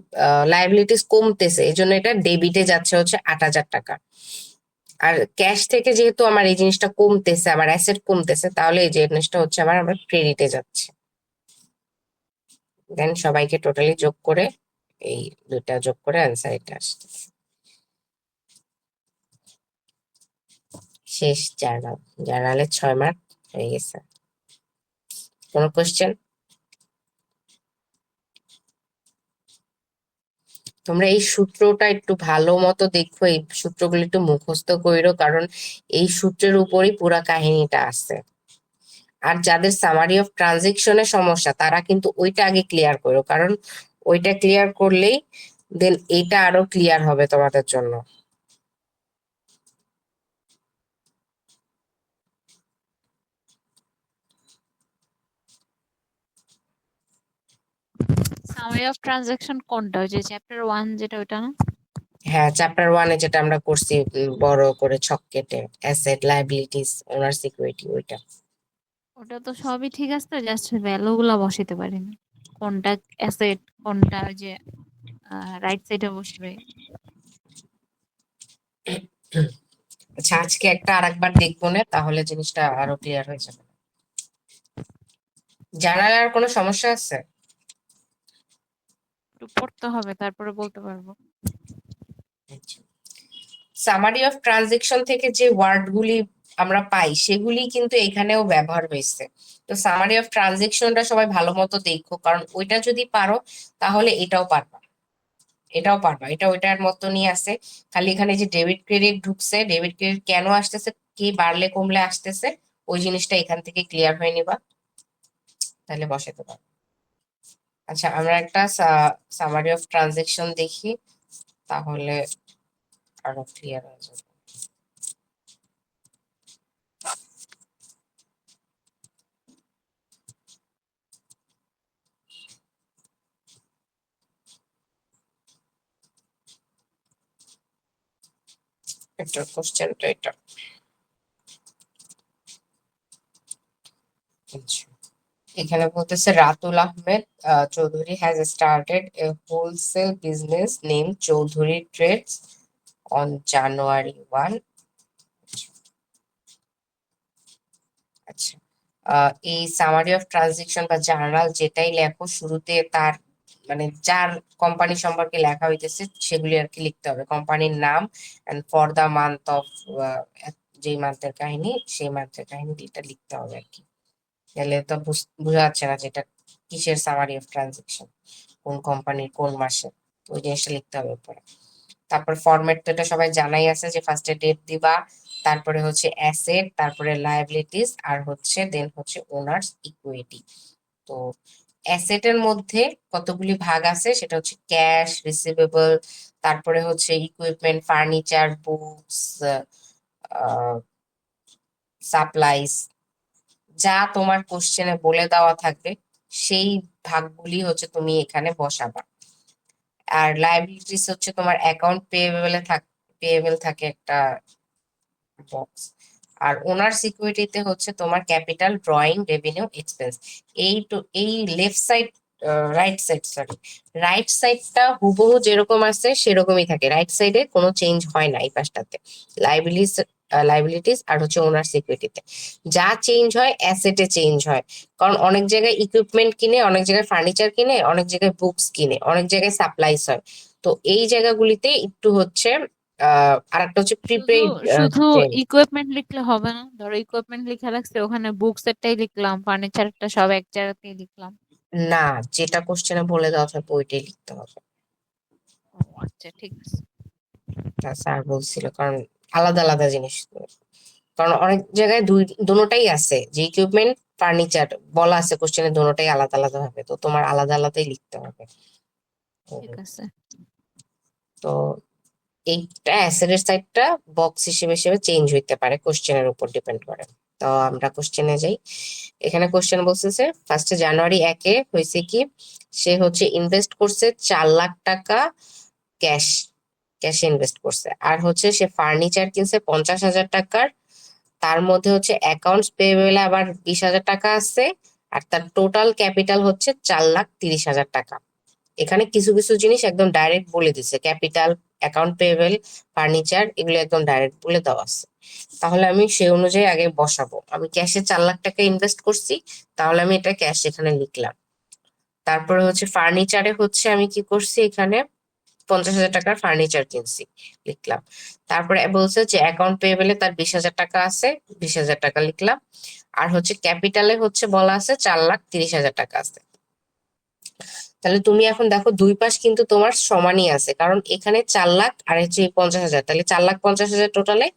লাইবিলিটিস কমতেছে, এই জন্য এটা ডেবিটে যাচ্ছে হচ্ছে 8,000 টাকা। আর ক্যাশ থেকে যেহেতু আমার এই জিনিসটা কমতেছে, আমার অ্যাসেট কমতেছে, তাহলে এই জিনিসটা হচ্ছে আমার ক্রেডিটে যাচ্ছে। দেন সবাইকে টোটালি যোগ করে এই দুইটা যোগ করে অ্যান্সার এটা আসছে। শেষ জার্নাল, জার্নালের 6 মার্ক হয়ে গেছে। কোনো কোশ্চেন? তোমরা এই সূত্রটা একটু ভালো মতো দেখো, এই সূত্রগুলো একটু মুখস্থ কইরো, কারণ এই সূত্রের উপরই পুরা কাহিনীটা আছে। আর যাদের সামারি অফ ট্রানজেকশনের সমস্যা তারা কিন্তু ওইটা আগে ক্লিয়ার করো, কারণ ওইটা ক্লিয়ার করলেই দেন এটা আরো ক্লিয়ার হবে তোমাদের জন্য। সামারি অফ ট্রানজাকশন কোনটা, ওই যে চ্যাপ্টার 1 যেটা, ওইটা না? হ্যাঁ, চ্যাপ্টার 1-এ যেটা আমরা করছি বড় করে ছক কেটে, অ্যাসেট, লায়াবিলিটিস, ওনার সিকিউরিটি, ওইটা। ওটা তো সবই ঠিক আছে, জাস্ট ভ্যালু গুলা বসাতে পারি না। কোনটা অ্যাসেট, কোনটা ওই যে রাইট সাইডে বসবে। আচ্ছা, আজকে একটা আরেকবার দেখবো না, তাহলে জিনিসটা আরো ক্লিয়ার হয়ে যাবে। জানার আর কোনো সমস্যা আছে? একটু পড়তে হবে, তারপরে বলতে পারবো। সামারি অফ ট্রানজেকশন থেকে যে ওয়ার্ড গুলি আমরা পাই সেগুলি কিন্তু এখানেও ব্যবহার হয়েছে। তো সামারি অফ ট্রানজেকশনটা সবাই ভালো মতো দেখো, কারণ ওইটা যদি পারো তাহলে এটাও পারবা, এটাও পারবা। এটা ওইটার মতনই আছে, খালি এখানে যে ডেবিট ক্রেডিট ঢুকছে, ডেবিট ক্রেডিট কেন আসতেছে, কি বাড়লে কমলে আসতেছে, ওই জিনিসটা এখান থেকে ক্লিয়ার হয়ে নিবা, তাহলে বসাতে পারো। আচ্ছা, আমরা একটা সামারি অফ ট্রানজেকশন দেখি, তাহলে আরো ক্লিয়ার হয়ে যাবে। এটা কোশ্চেনটা এটা। আচ্ছা, এখানে বলতেছে Ratul Ahmed Chowdhury has started a wholesale business name Chowdhury trades on January 1। আচ্ছা, এই সামারি অফ ট্রানজেকশন বা জার্নাল যেটাই লেখো, শুরুতে তার মানে যার কোম্পানি সম্পর্কে লেখা হইতেছে সেগুলি আর কি লিখতে হবে, কোম্পানির নাম and for the month of, যেই মান্থের কাহিনী সেই মান্থের কাহিনী এটা লিখতে হবে আর কি। তাহলে তো বোঝা যাচ্ছে না যেটা কিসের সামারি অফ ট্রানজেকশন, কোন কোম্পানির কোন মাসে, তো ওই জিনিসটা লিখতে হবে উপরে। তারপর ফরম্যাট তো এটা সবাই জানাই আছে যে ফার্স্টে ডেট দিবা, তারপরে হচ্ছে অ্যাসেট, তারপরে লায়াবিলিটিস, আর হচ্ছে দেন হচ্ছে ওনার্স ইকুইটি। তো অ্যাসেটের মধ্যে কতগুলি ভাগ আছে সেটা হচ্ছে ক্যাশ, রিসিভেবল, তারপরে হচ্ছে ইকুইপমেন্ট, ফার্নিচার, বুকস, সাপ্লাইস, যা তোমার কোশ্চেনে বলে দেওয়া থাকবে সেই ভাগগুলি হচ্ছে তুমি এখানে বসাবা। আর লায়াবিলিটিস হচ্ছে তোমার অ্যাকাউন্ট পেয়েবল থাকে একটা বক্স। আর ওনার সিকিউরিটিতে হচ্ছে তোমার ক্যাপিটাল, ড্রয়িং, রেভিনিউ, এক্সপেন্স। এই left side, right side, sorry, right সাইডটা হুবহু যেরকম আছে সেরকমই থাকে, রাইট সাইডে কোনো চেঞ্জ হয় না এই পাশটাতে। লাইবিলিটিস আর হচ্ছে ওনার সিকিউরিটিতে যা চেঞ্জ হয় অ্যাসেটে চেঞ্জ হয়, কারণ অনেক জায়গায় ইকুইপমেন্ট কিনে, অনেক জায়গায় ফার্নিচার কিনে, অনেক জায়গায় বুকস কিনে, অনেক জায়গায় সাপ্লাইস হয়। তো এই জায়গাগুলিতে একটু হচ্ছে আরেকটা হচ্ছে শুধু প্রিপেইড শুধু ট্রেন। ইকুইপমেন্ট লিখলে হবে না? ধরো ইকুইপমেন্ট লিখে রাখছে, ওখানে বুকস এরটাই লিখলাম, ফার্নিচারটা সব এক জায়গাতেই লিখলাম। না, যেটা কোশ্চেনে বলে দেওয়া থাকবে ওইটাই লিখতে হবে। ও আচ্ছা, ঠিক আছে। স্যার বলছিল, কারণ আলাদা আলাদা জিনিস তো। কারণ অনেক জায়গায় দুটোটাই আছে, যে ইকুইপমেন্ট, ফার্নিচার বলা আছে কোশ্চেনে, দুটোটাই আলাদা আলাদা হবে, তো তোমার আলাদা আলাদাই লিখতে হবে। ঠিক আছে। তো এইটা অ্যাসেটের সাইডটা বক্স হিসেবে হিসেবে চেঞ্জ হইতে পারে, কোশ্চেনের উপর ডিপেন্ড করে। তো আমরা কোশ্চেনে যাই। এখানে কোশ্চেন বলতেছে ফার্স্টে জানুয়ারি 1-এ হয়েছে কি, সে হচ্ছে ইনভেস্ট করছে 4 লাখ টাকা ক্যাশে ইনভেস্ট করছে, আর হচ্ছে সে ফার্নিচার কিনছে 50,000 টাকার, তার মধ্যে হচ্ছে অ্যাকাউন্টস পেয়েবলে আবার 20,000 টাকা আছে, আর তার টোটাল ক্যাপিটাল হচ্ছে 4,30,000 টাকা। এখানে কিছু কিছু জিনিস একদম ডাইরেক্ট বলে দিছে, ক্যাপিটাল, অ্যাকাউন্ট পেয়েবল, ফার্নিচার, এগুলো একদম ডাইরেক্ট বলে দেওয়া আছে। তাহলে আমি সেই অনুযায়ী আগে বসাবো। আমি ক্যাশে 4 লাখ টাকা ইনভেস্ট করছি, তাহলে আমি এটা ক্যাশ এখানে লিখলাম। তারপরে হচ্ছে ফার্নিচারে হচ্ছে আমি কি করছি, এখানে 50,000 টাকার ফার্নিচার কিনছি, লিখলাম। তারপরে বলছে যে অ্যাকাউন্ট পেয়েবলে তার 20,000 টাকা আছে, 20,000 টাকা লিখলাম। আর হচ্ছে ক্যাপিটালে হচ্ছে বলা আছে 4,30,000 টাকা আছে। তাহলে তুমি এখন দেখো দুই পাশ কিন্তু তোমার সমানই আছে, কারণ এখানে 4 লাখ আর হচ্ছে 50,000, তাহলে 4,50,000 টোটালে।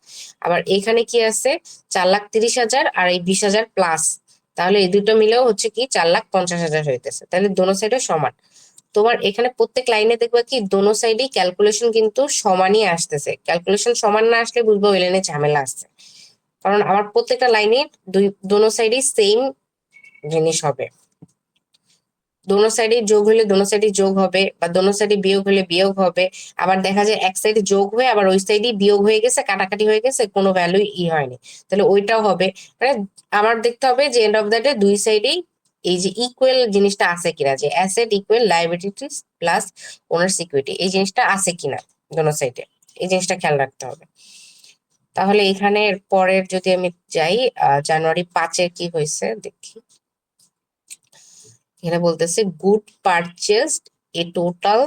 আবার এখানে কি আছে, 4,30,000 আর এই 20,000 প্লাস, তাহলে এই দুটো মিলেও হচ্ছে কি 4,50,000 হইতেছে। তাহলে দোনো সাইডে সমান। তোমার এখানে প্রত্যেক লাইনে দেখবা কি দোনো সাইডেই ক্যালকুলেশন কিন্তু সমানই আসতেছে। ক্যালকুলেশন সমান না আসলে বুঝবো ওই লাইনে ঝামেলা আসছে, কারণ আমার প্রত্যেকটা লাইনে দোনো সাইডেই সেম জিনিস হবে। দোনো সাইডে যোগ হলে দোনো সাইডে যোগ হবে, বা দোনো সাইডে বিয়োগ হলে বিয়োগ হবে। আবার দেখা যায় এক সাইডে যোগ হয়ে আবার ওই সাইডে বিয়োগ হয়ে গেছে, কাটাকাটি হয়ে গেছে, কোনো ভ্যালু হয়নি, তাহলে ওইটাও হবে। মানে আমার দেখতে হবে যে এন্ড অফ দ্য ডে দুই সাইডেই এই যে ইকুয়াল জিনিসটা আছে কিনা, যে asset equal liabilities plus owners equity, এই জিনিসটা আছে কিনা দোনো সাইডে, এই জিনিসটা খেয়াল রাখতে হবে। তাহলে এখানে পরের যদি আমি যাই, জানুয়ারি 5-এর কি হয়েছে দেখি। এখানে বলতেছে গুড পারচেসড এ টোটাল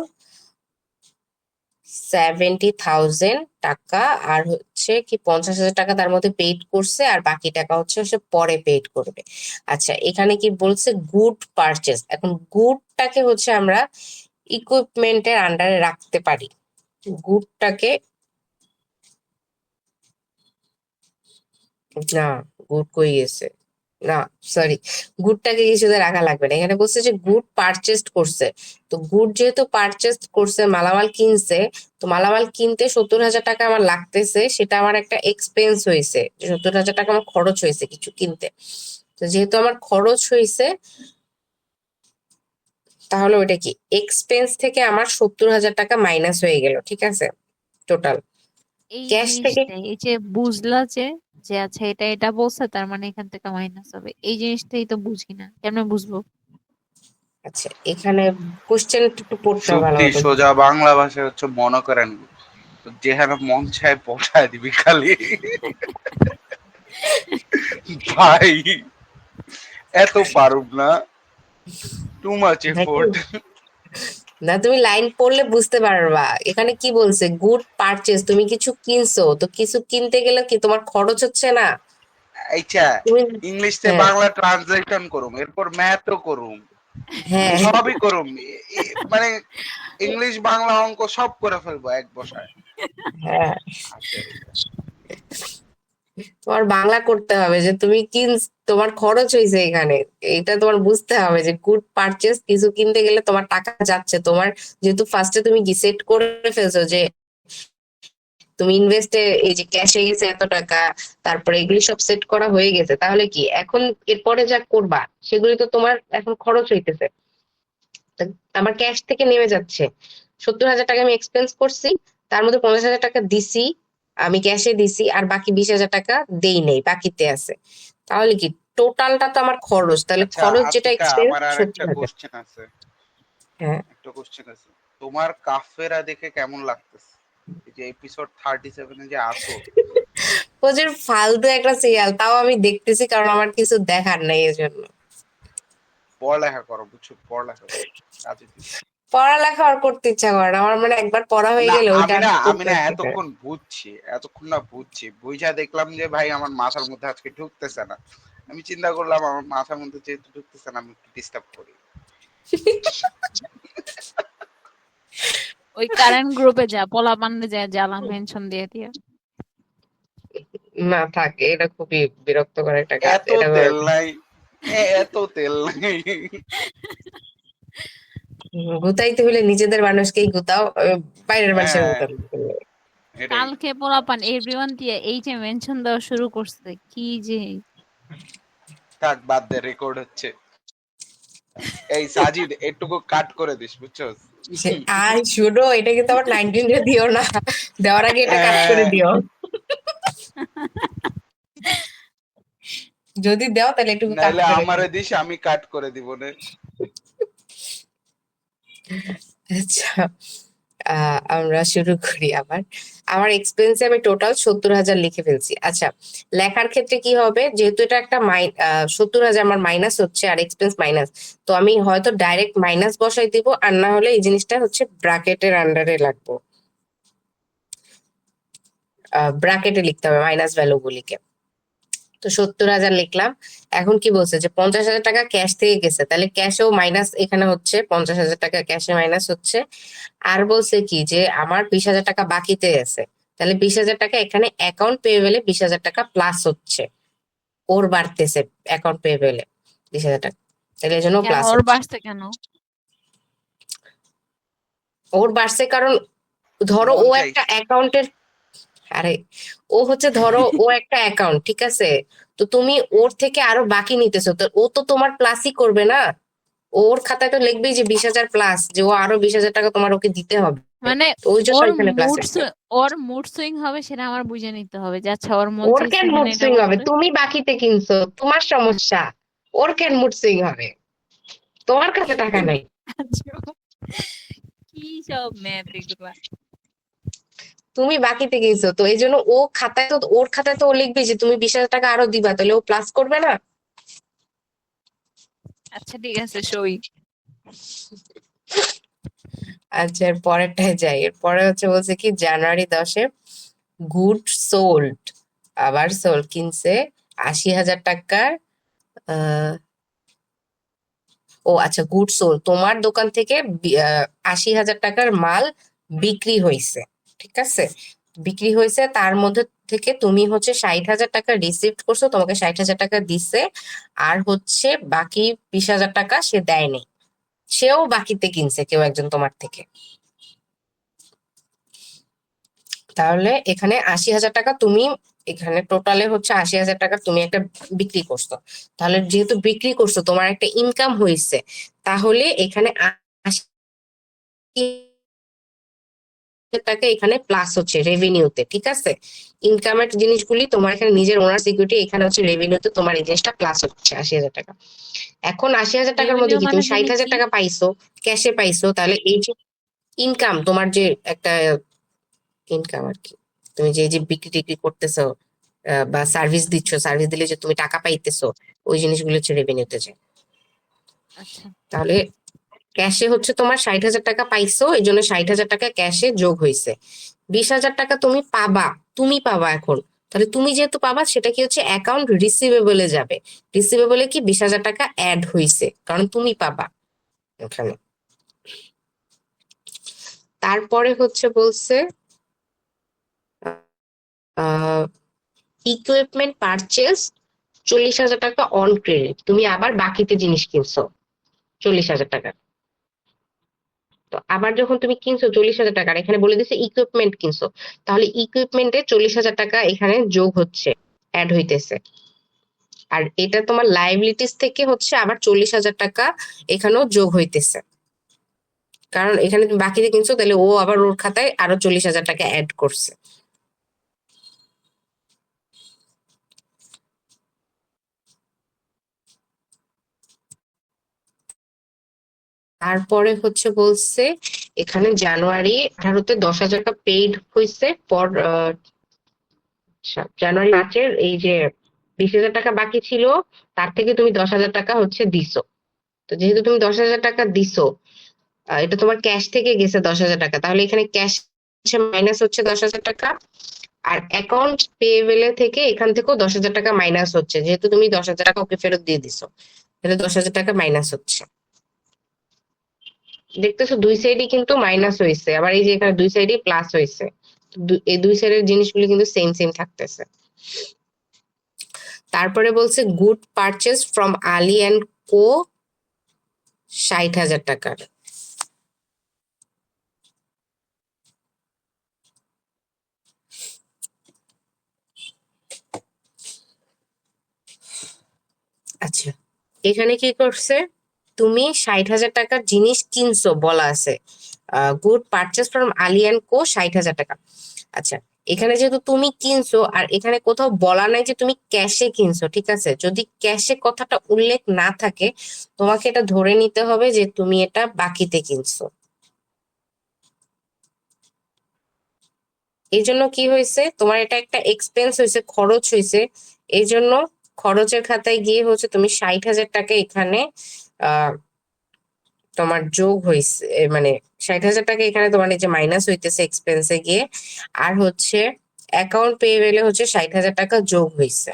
70,000 টাকা, আর হচ্ছে কি 50,000 টাকা তার মধ্যে পেইড করছে, আর বাকি টাকা হচ্ছে সে পরে পেইড করবে। আচ্ছা, এখানে কি বলছে গুড পারচেস। এখন গুডটাকে হচ্ছে আমরা ইকুইপমেন্টের আন্ডারে রাখতে পারি। গুডটাকে না, গুড কই গেছে, না সরি, গুডটাকে কিছুতে রাখা লাগবে না। এখানে বলছে যে গুড পারচেসড করছে, তো গুড যেহেতু পারচেসড করছে, মালামাল কিনছে, তো মালামাল কিনতে 70,000 টাকা আমার লাগতেছে, সেটা আমার একটা এক্সপেন্স হয়েছে, 70,000 টাকা আমার খরচ হয়েছে কিছু কিনতে। তো যেহেতু আমার খরচ হয়েছে, তাহলে ওইটা কি এক্সপেন্স থেকে আমার 70,000 টাকা মাইনাস হয়ে গেল, ঠিক আছে, টোটাল এই ক্যাশ থেকে। জিনিসটাই, এই যে বুঝলা যে যে আচ্ছা এটা এটা বলছে তার মানে এখান থেকে মাইনাস হবে, এই জিনিসটাই তো বুঝি না, কেমনে বুঝবো? আচ্ছা, এখানে কোশ্চেন একটু পড়তে হবে ভালো যুক্তি মতো। সোজা বাংলা ভাষায় হচ্ছে মনে করেন, তো যেখানে মন চায় পৌঁছায় দিবি খালি। ভাই এত পারুম না, টু মাচ এফোর্ট। না, তুমি লাইন পড়লে বুঝতে পারবা এখানে কি বলছে। গুড পারচেজ, তুমি কিছু কিনছো, তো কিছু কিনতে গেলে কি তোমার খরচ হচ্ছে না। আচ্ছা, তুমি ইংলিশ থেকে হ্যাঁ বাংলা ট্রান্সলেশন করুম, এরপর ম্যাথও করুম, হ্যাঁ সবই করুম, মানে ইংলিশ বাংলা অঙ্ক সব করে ফেলবো এক বসায়। হ্যাঁ, আচ্ছা, তোমার বাংলা করতে হবে যে তুমি তোমার খরচ হয়েছে এখানে, এটা তোমার বুঝতে হবে যে গুড পারচেজ, কিছু কিনতে গেলে তোমার টাকা যাচ্ছে। তোমার যেহেতু ফার্স্টে তুমি সেট করে ফেলছো যে তুমি ইনভেস্টে এই যে ক্যাশে গেছে এত টাকা, তারপরে এগুলি সব সেট করা হয়ে গেছে, তাহলে কি এখন এরপরে যা করবা সেগুলি তো তোমার এখন খরচ হইতেছে। তা আমার ক্যাশ থেকে নেমে যাচ্ছে, 70,000 টাকা আমি এক্সপেন্স করছি, তার মধ্যে 50,000 টাকা দিছি, আমি ক্যাশে দিছি, আর বাকি 20,000 টাকা দেই নেই, বাকিতে আছে। তাহলে কি টোটালটা তো আমার খরচ, তাহলে আচ্ছা খরচ যেটা আতিকা, এক্সপেন্স আমার আর একটা 70,000। কোশ্চেন আছে, হ্যাঁ, একটা কোশ্চেন আছে। তোমার কাফেরা দেখে কেমন লাগতেছে, এই যে এপিসোড 37 যে আসো? প্রচুর ফালতু একটা সিরিয়াল, তাও আমি দেখতেছি কারণ আমার কিছু দেখার নেই এজন্য। পড়ালেখা করো, বুঝছো, পড়ালেখা করো, কাজে দিবে। পড়ালেখা আর করতে ইচ্ছা করে না আমার, মানে একবার পড়া হয়ে না গেলে ওইটা আমি আর না আমি করতে না ইচ্ছা করে। এতক্ষণ বুঝছি, বুঝা দেখলাম যে ভাই আমার মাথার মধ্যে আজকে ঢুকতেছে না। আমি চিন্তা করলাম আমার মাথার মধ্যে যেহেতু ঢুকতেছে না, আমি একটু ডিস্টার্ব করি। ওই কারেন্ট গ্রুপে যা পোলা পান্ডে যায় জ্বালা মেনশন দিয়ে দিয়া। না থাক, এটা খুবই বিরক্তকর একটা কাজ, এত এটা তেল নাই, এত তেল নাই। গুতাইতে হলে নিজেদের মানুষকেই গুতাও, বাইরের মানুষের হ্যাঁ, গুতানো করলে। এটাই। কালকে পোলা পান এভরিওয়ান দিয়ে এই যে মেনশন দেওয়া শুরু করছে, কি যে থাক বাদ দে, রেকর্ড হচ্ছে। এই সাজিদ এটুকু কাট করে দিস, বুঝছো? আর শুনো, এটা কিন্তু আমার 19 দিও না, দেওয়ার আগে এটা কাট করে দিও। যদি দাও তাহলে একটু কাট নাইলে করে আমারে দিও। দিস, আমি কাট করে দিব না। আচ্ছা, আমরা শুরু করি আবার। আমার এক্সপেন্সে আমি টোটাল 70,000 লিখে ফেলছি। আচ্ছা, লেখার ক্ষেত্রে কি হবে, যেহেতু এটা একটা 70,000 আমার মাইনাস হচ্ছে আর এক্সপেন্স মাইনাস, তো আমি হয়তো ডাইরেক্ট মাইনাস বসাই দিব, আর না হলে এই জিনিসটা হচ্ছে ব্র্যাকেটের আন্ডারে লাগবো, ব্র্যাকেটে লিখতে হবে মাইনাস ভ্যালু গুলিকে। তো 70,000 লিখলাম। এখন কি বলছে যে 50,000 টাকা ক্যাশ থেকে গেছে, তাহলে ক্যাশেও মাইনাস এখানে হচ্ছে, 50,000 টাকা ক্যাশে মাইনাস হচ্ছে। আর বলছে কি যে আমার 20,000 টাকা বাকিতে আছে, তাহলে 20,000 টাকা এখানে অ্যাকাউন্ট পেয়েবলে 20,000 টাকা প্লাস হচ্ছে, ওর বাড়তেছে অ্যাকাউন্ট পেয়েবলে 20,000 টাকা, তাহলে এই জন্য কেন প্লাস ওর হচ্ছে। বাড়ছে কেন? ওর বাড়ছে কারণ ধরো মন ও চাই একটা অ্যাকাউন্টের, আরে ও হচ্ছে ধরো ও একটা অ্যাকাউন্ট, ঠিক আছে, তো তুমি ওর থেকে আরো বাকি নিতেছো, তো ও তো তোমার প্লাসই করবে না, ওর খাতায় তো লিখবেই যে 20,000 প্লাস, যে ও আরো 20,000 টাকা তোমার ওকে দিতে হবে, মানে তো ওই জন্য ওর এখানে প্লাস মুড হচ্ছে। ওর মুড সুইং হবে সেটা আমার বুঝে নিতে হবে যে আচ্ছা ওর মন ওর চাইছে কেন মুড এখানে এটা সুইং হবে, বলতে। তুমি বাকিতে কিনছো, তোমার সমস্যা, ওর কেন মুড সুইং হবে, তোমার কাছে টাকা নাই। আচ্ছা, কি সব ম্যাথ এগুলা? তুমি বাকিতে কিনছো, তো এই জন্য ও খাতায় তো, ওর খাতায় তো ও লিখবে যে তুমি 20,000 টাকা আরো দিবা, তাহলে ও প্লাস করবে না। আচ্ছা ঠিক আছে, সই। আচ্ছা, এর পরেরটায় যাই। এর পরে হচ্ছে বলছে কি জানুয়ারি 10-এ গুড সোল্ড, আবার সোল্ড কিনছে 80,000 টাকার। আহ ও আচ্ছা, গুড সোল, তোমার দোকান থেকে 80,000 টাকার মাল বিক্রি হয়েছে, ঠিক আছে, বিক্রি হয়েছে, তার মধ্যে থেকে তুমি হচ্ছে 60,000 টাকা রিসিভ করছো, তোমাকে 60,000 টাকা দিছে, আর হচ্ছে বাকি 20,000 টাকা সে দেয়নি, সেও বাকিতে কিনছে কেউ একজন তোমার থেকে। তাহলে এখানে 80,000 টাকা তুমি, এখানে টোটালে হচ্ছে 80,000 টাকা তুমি একটা বিক্রি করছো, তাহলে যেহেতু বিক্রি করছো তোমার একটা ইনকাম হয়েছে, তাহলে এখানে 80,000 টাকা এখানে প্লাস হচ্ছে রেভিনিউতে, ঠিক আছে, ইনকামের জিনিসগুলি তোমার এখানে নিজের ওনার সিকিউরিটি, এখানে হচ্ছে রেভিনিউতে তোমার এই জিনিসটা প্লাস হচ্ছে 80,000 টাকা। এখন 80,000 টাকার মধ্যে রেভিনিউ কি মানে তুমি তুমি 60,000 কি? টাকা পাইছো, ক্যাশে পাইছো, তাহলে এই যে ইনকাম, তোমার যে একটা ইনকাম আর কি, তুমি যে যে বিক্রি টিক্রি করতেছো, বা সার্ভিস দিচ্ছ, সার্ভিস দিলে যে তুমি টাকা পাইতেছো, ওই জিনিসগুলো হচ্ছে রেভিনিউতে যায়। আচ্ছা তাহলে ক্যাশে হচ্ছে তোমার 60,000 টাকা পাইছো, এই জন্য 60,000 টাকা ক্যাশে যোগ হয়েছে, 20,000 টাকা তুমি পাবা, তুমি পাবা এখন, তাহলে তুমি যেহেতু পাবা সেটা কি হচ্ছে অ্যাকাউন্ট রিসিভেবলে যাবে, রিসিভেবলে কি 20,000 টাকা অ্যাড হয়েছে, কারণ তুমি পাবা এখানে। তারপরে হচ্ছে বলছে ইকুইপমেন্ট পারচেজ 40,000 টাকা অন ক্রেডিট, তুমি আবার বাকিতে জিনিস কিনছো 40,000 টাকা, তো আবার যখন তুমি কিনছো 40,000 টাকার, এখানে বলে দিছে ইকুইপমেন্ট কিনছো, তাহলে ইকুইপমেন্টে 40,000 টাকা এখানে যোগ হচ্ছে, অ্যাড হইতেছে, আর এটা তোমার লাইবিলিটিস থেকে হচ্ছে আবার 40,000 টাকা এখানেও যোগ হইতেছে, কারণ এখানে তুমি বাকিতে কিনছো, তাহলে ও আবার ওর খাতায় আরো 40,000 টাকা অ্যাড করছে। তারপরে হচ্ছে বলছে এখানে জানুয়ারি 18-তে 10,000 টাকা পেইড হয়েছে পর, জানুয়ারি মাসের এই যে 20,000 টাকা বাকি ছিল, তার থেকে তুমি 10,000 টাকা হচ্ছে দিছো, তো যেহেতু তুমি 10,000 টাকা দিছো, এটা তোমার ক্যাশ থেকে গেছে 10,000 টাকা, তাহলে এখানে ক্যাশ মাইনাস হচ্ছে 10,000 টাকা, আর অ্যাকাউন্ট পেয়েবলে থেকে এখান থেকেও 10,000 টাকা মাইনাস হচ্ছে, যেহেতু তুমি 10,000 টাকা ওকে ফেরত দিয়ে দিছো, তাহলে 10,000 টাকা মাইনাস হচ্ছে। দেখতেছো দুই সাইডই কিন্তু মাইনাস হয়েছে, আবার এই যে এখানে দুই সাইডই প্লাস হয়েছে, এই দুই সাইডের জিনিসগুলো কিন্তু সেম সেম থাকতেছে। তারপরে বলছে good purchase from Ali and co 60,000 টাকার। আচ্ছা, এখানে কি করছে, তুমি 60,000 টাকার জিনিস কিনছো বলা আছে, good purchase from Ali and co 60,000 টাকা। আচ্ছা, এখানে যেহেতু তুমি কিনছো আর এখানে কোথাও বলা নাই যে তুমি ক্যাশে কিনছো, ঠিক আছে, যদি ক্যাশে কথাটা উল্লেখ না থাকে তোমাকে এটা ধরে নিতে হবে যে তুমি এটা বাকিতে কিনছো। এই জন্য কি হয়েছে, তোমার এটা একটা এক্সপেন্স হয়েছে, খরচ হয়েছে। এই জন্য খরচের খাতায় গিয়ে হচ্ছে তুমি 60,000 টাকা এখানে আহ তোমার যোগ হয়েছে, মানে 60,000 টাকা এখানে তোমার এই যে মাইনাস হইতেছে এক্সপেন্সে গিয়ে, আর হচ্ছে অ্যাকাউন্ট পেয়েবেলে হচ্ছে 60,000 টাকা যোগ হয়েছে।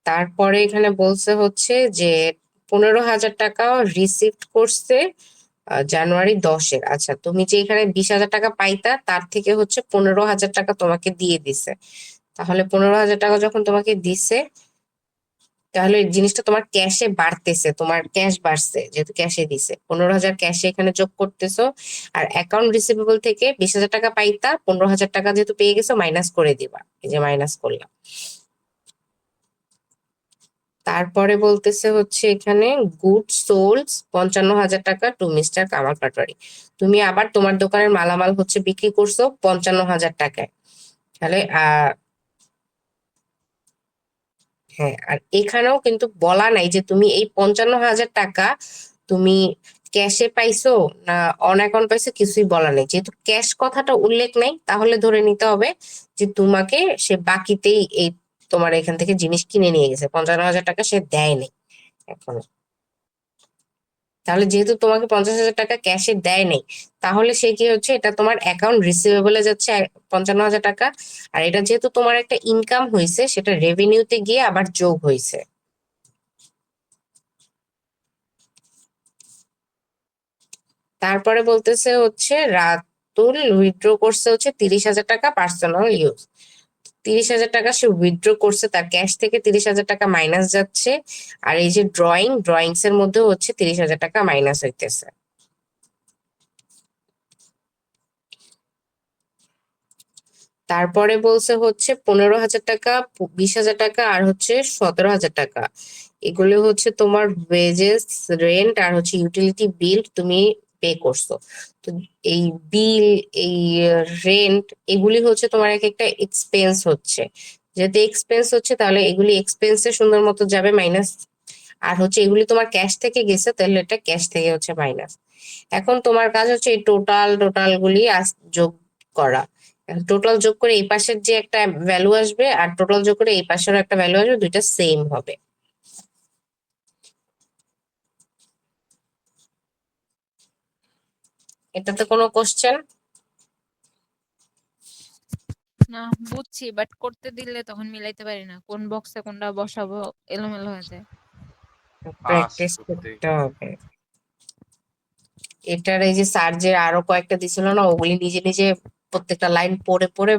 তারপরে এখানে বলছে হচ্ছে যে 15,000 টাকা রিসিভড করছে জানুয়ারি 10-এর। আচ্ছা, তুমি যে এখানে 20,000 টাকা পাইতা তার থেকে হচ্ছে 15,000 টাকা তোমাকে দিয়ে দিছে। তাহলে 15,000 টাকা যখন তোমাকে দিছে, তাহলে এই জিনিসটা তোমার ক্যাশে বাড়তেছে, তোমার ক্যাশ বাড়ছে যেহেতু ক্যাশে দিছে। 15,000 ক্যাশে এখানে যোগ করতেছো, আর অ্যাকাউন্ট রিসিভেবল থেকে 20,000 টাকা পাইতা, 15,000 টাকা যেহেতু পেয়ে গেছো মাইনাস করে দিবা। এই যে মাইনাস করলাম। তারপরে বলতেছে হচ্ছে এখানে গুড সোলস 55,000 টাকা টু মিস্টার কামাল পাটোয়ারি। তুমি আবার তোমার দোকানের মালামাল হচ্ছে বিক্রি করছো 55,000 টাকায়। তাহলে হ্যাঁ, আর এখানেও কিন্তু বলা নাই যে তুমি এই 55,000 টাকা তুমি ক্যাশে পাইছো না অন অ্যাকাউন্ট পাইছো, কিছুই বলা নেই। যেহেতু ক্যাশ কথাটা উল্লেখ নাই, তাহলে ধরে নিতে হবে যে তোমাকে সে বাকিতেই এই তোমার এখান থেকে জিনিস কিনে নিয়ে গেছে, 55,000 টাকা সে দেয়নি এখনো। তাহলে যেহেতু তোমাকে 50,000 টাকা ক্যাশে দেয় নাই, তাহলে সে কি হচ্ছে, এটা তোমার অ্যাকাউন্ট রিসিভেবলে যাচ্ছে 55,000 টাকা। আর এটা যেহেতু তোমার একটা ইনকাম হয়েছে, সেটা রেভিনিউতে গিয়ে আবার যোগ হয়েছে। তারপরে বলতেছে হচ্ছে রাতুল উইথড্র করছে হচ্ছে 30,000 টাকা পার্সোনাল ইউজ। 30,000 টাকা সে উইথড্র করছে, তার ক্যাশ থেকে 30,000 টাকা মাইনাস যাচ্ছে। আর এই যে ড্রয়িংস এর মধ্যে হচ্ছে 30,000 টাকা মাইনাস হইতেছে। তারপরে বলছে হচ্ছে 15,000 টাকা, 20,000 টাকা আর হচ্ছে 17,000 টাকা, এগুলো হচ্ছে তোমার ওয়েজেস, রেন্ট আর হচ্ছে ইউটিলিটি বিল তুমি পে করছো। তো এই বিল, এই রেন্ট, এগুলি হচ্ছে তোমার এক একটা এক্সপেন্স হচ্ছে। যেহেতু এক্সপেন্স হচ্ছে, তাহলে এগুলি এক্সপেন্সে সুন্দর মতো যাবে মাইনাস। আর হচ্ছে এগুলি তোমার ক্যাশ থেকে গেছে, তাহলে এটা ক্যাশ থেকে হচ্ছে মাইনাস। এখন তোমার কাজ হচ্ছে এই টোটাল গুলি যোগ করা। টোটাল যোগ করে এই পাশের যে একটা ভ্যালু আসবে, আর টোটাল যোগ করে এই পাশের একটা ভ্যালু আসবে, দুইটা সেম হবে। এটাতে কোনো কোশ্চেন? না, বুঝছি, বাট করতে দিলে তখন মিলাইতে পারি না, কোন বক্সে কোনটা বসাবো এলোমেলো হয়ে যায়। পাস প্র্যাকটিস করতে করতে হবে। এটার এই যে স্যার যে আরো কয়েকটা দিছিল না, ওগুলি নিজে নিজে প্রত্যেকটা লাইন পড়ে পড়ে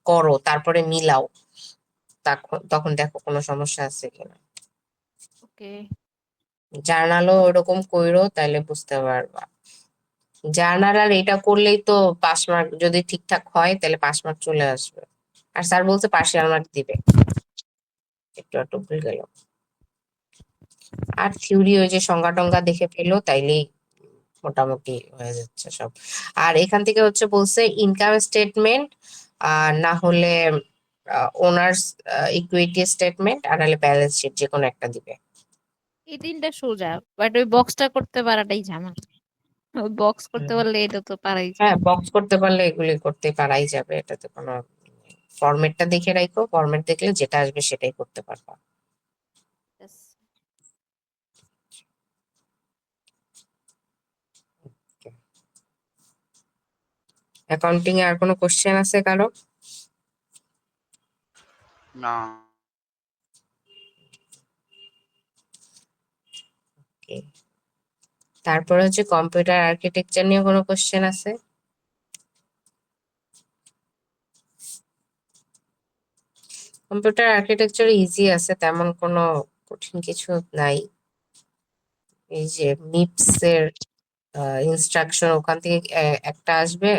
করো, তারপরে মিলাও। তখন তখন দেখো কোনো সমস্যা আছে কিনা। ওকে। জার্নালও ওরকম কইরো, তাইলে বুঝতে পারবা। জার্নাল আর এটা করলেই তো 5 মার্ক, যদি ঠিকঠাক হয় তাহলে 5 মার্ক চলে আসবে। আর স্যার বলছে পার্সিয়াল মার্ক দিবে, একটু ভুল গেল। আর থিওরি ওই যে সংজ্ঞা টঙ্গা দেখে পেলো, তাইলেই মোটামুটি হয়ে যাচ্ছে সব। আর এখান থেকে হচ্ছে বলছে ইনকাম স্টেটমেন্ট, না হলে ওনার্স ইকুইটি স্টেটমেন্ট, আর নাহলে ব্যালেন্স শিট, যে কোনো একটা দিবে। এই তিনটা সোজা, বাট ওই বক্সটা করতে পারাটাই ঝামেলা। ওই বক্স করতে পারলে এটা তো পারাই যায়। হ্যাঁ, বক্স করতে পারলে এগুলি করতে পারাই যাবে, এটাতে কোনো। ফরম্যাটটা দেখে রাখো, ফরম্যাট দেখলে যেটা আসবে সেটাই করতে পারবা। Yes. অ্যাকাউন্টিং এ আর কোনো কোশ্চেন আছে কারো? না। Okay. তারপরে হচ্ছে কম্পিউটার আর্কিটেকচার নিয়ে কোনো কোশ্চেন আছে? কম্পিউটার আর্কিটেকচার ইজি আছে, তেমন কোনো কঠিন কিছু নাই। এই যে মিপস এর ইনস্ট্রাকশন, ওখান থেকে একটা আসবে,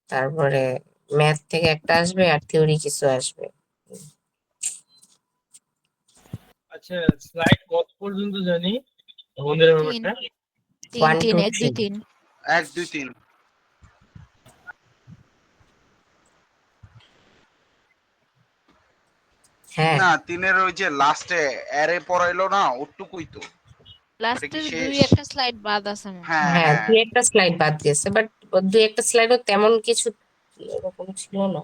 তারপরে ম্যাথ থেকে একটা আসবে, আর থিওরি কিছু আসবে। আচ্ছা, স্লাইড কত পর্যন্ত জানি আমাদের তিন ব্যাপারটা? তিন 1 তিন 2 1 2 3। 3। 1 2 3। হ্যাঁ না 3-এর ওই যে লাস্টে অ্যারে পড়াইলো না ওটুকুই তো। লাস্টের শেষ? দুই একটা স্লাইড বাদ আছে মনে হয়। হ্যাঁ হ্যাঁ হ্যাঁ দুই একটা স্লাইড বাদ দিয়েছে, বাট দুই একটা স্লাইডও তেমন কিছু এরকম ছিল না।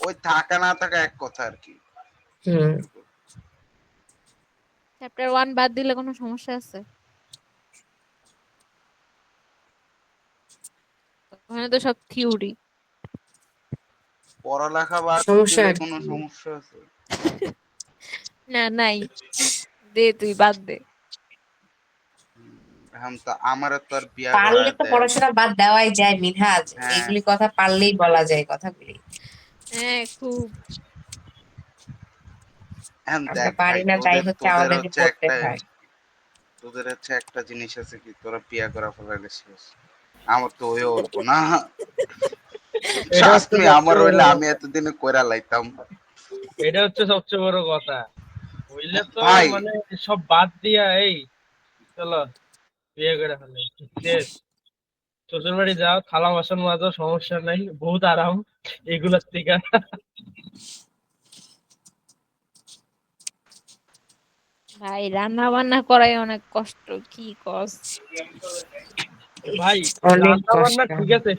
ওই থাকা না থাকা এক কথা আর কি। হুম চ্যাপ্টার 1 বাদ দিলে কোনো সমস্যা আছে? ওখানে তো সব থিওরি। পড়ালেখা বাদ সমস্যা দিলে আর কোনো কি। সমস্যা আছে? না নাই, দে তুই বাদ দে। এখন তো আমার তো আর বিয়া পারলে করায় তো দেয় না। পড়াশোনা বাদ দেওয়াই যায় মিনহাজ, হ্যাঁ। এগুলি কথা পারলেই বলা যায় কথাগুলি। হ্যাঁ খুব। এখন আমরা দেখ পারি ভাই না, তাই তোদের হচ্ছে তোদের আমাদেরকে হচ্ছে পড়তে একটা হয়। তোদের হচ্ছে একটা জিনিস আছে কি তোরা বিয়া করা ফেলাইলে শেষ। আমার তো হয়ে উঠবো না। এটা Trust হচ্ছে me, আমার সবচেয়ে হইলে বড় আমি এতদিনে কইরা লাইতাম। এটা হচ্ছে সবচেয়ে বড় কথা। বুঝলে তো ভাই। মানে সব বাদ দিয়া এই চলো বিয়ে করে ফেলে শেষ। শ্বশুর বাড়ি যাও, থালা বাসন মাজো, সমস্যা নাই, বহুত আরাম এগুলোর থেকে। ভাই রান্না বান্না করাই অনেক কষ্ট, কি কস। ভাই অনেক রান্না বান্না কষ্ট। ঠিক আছে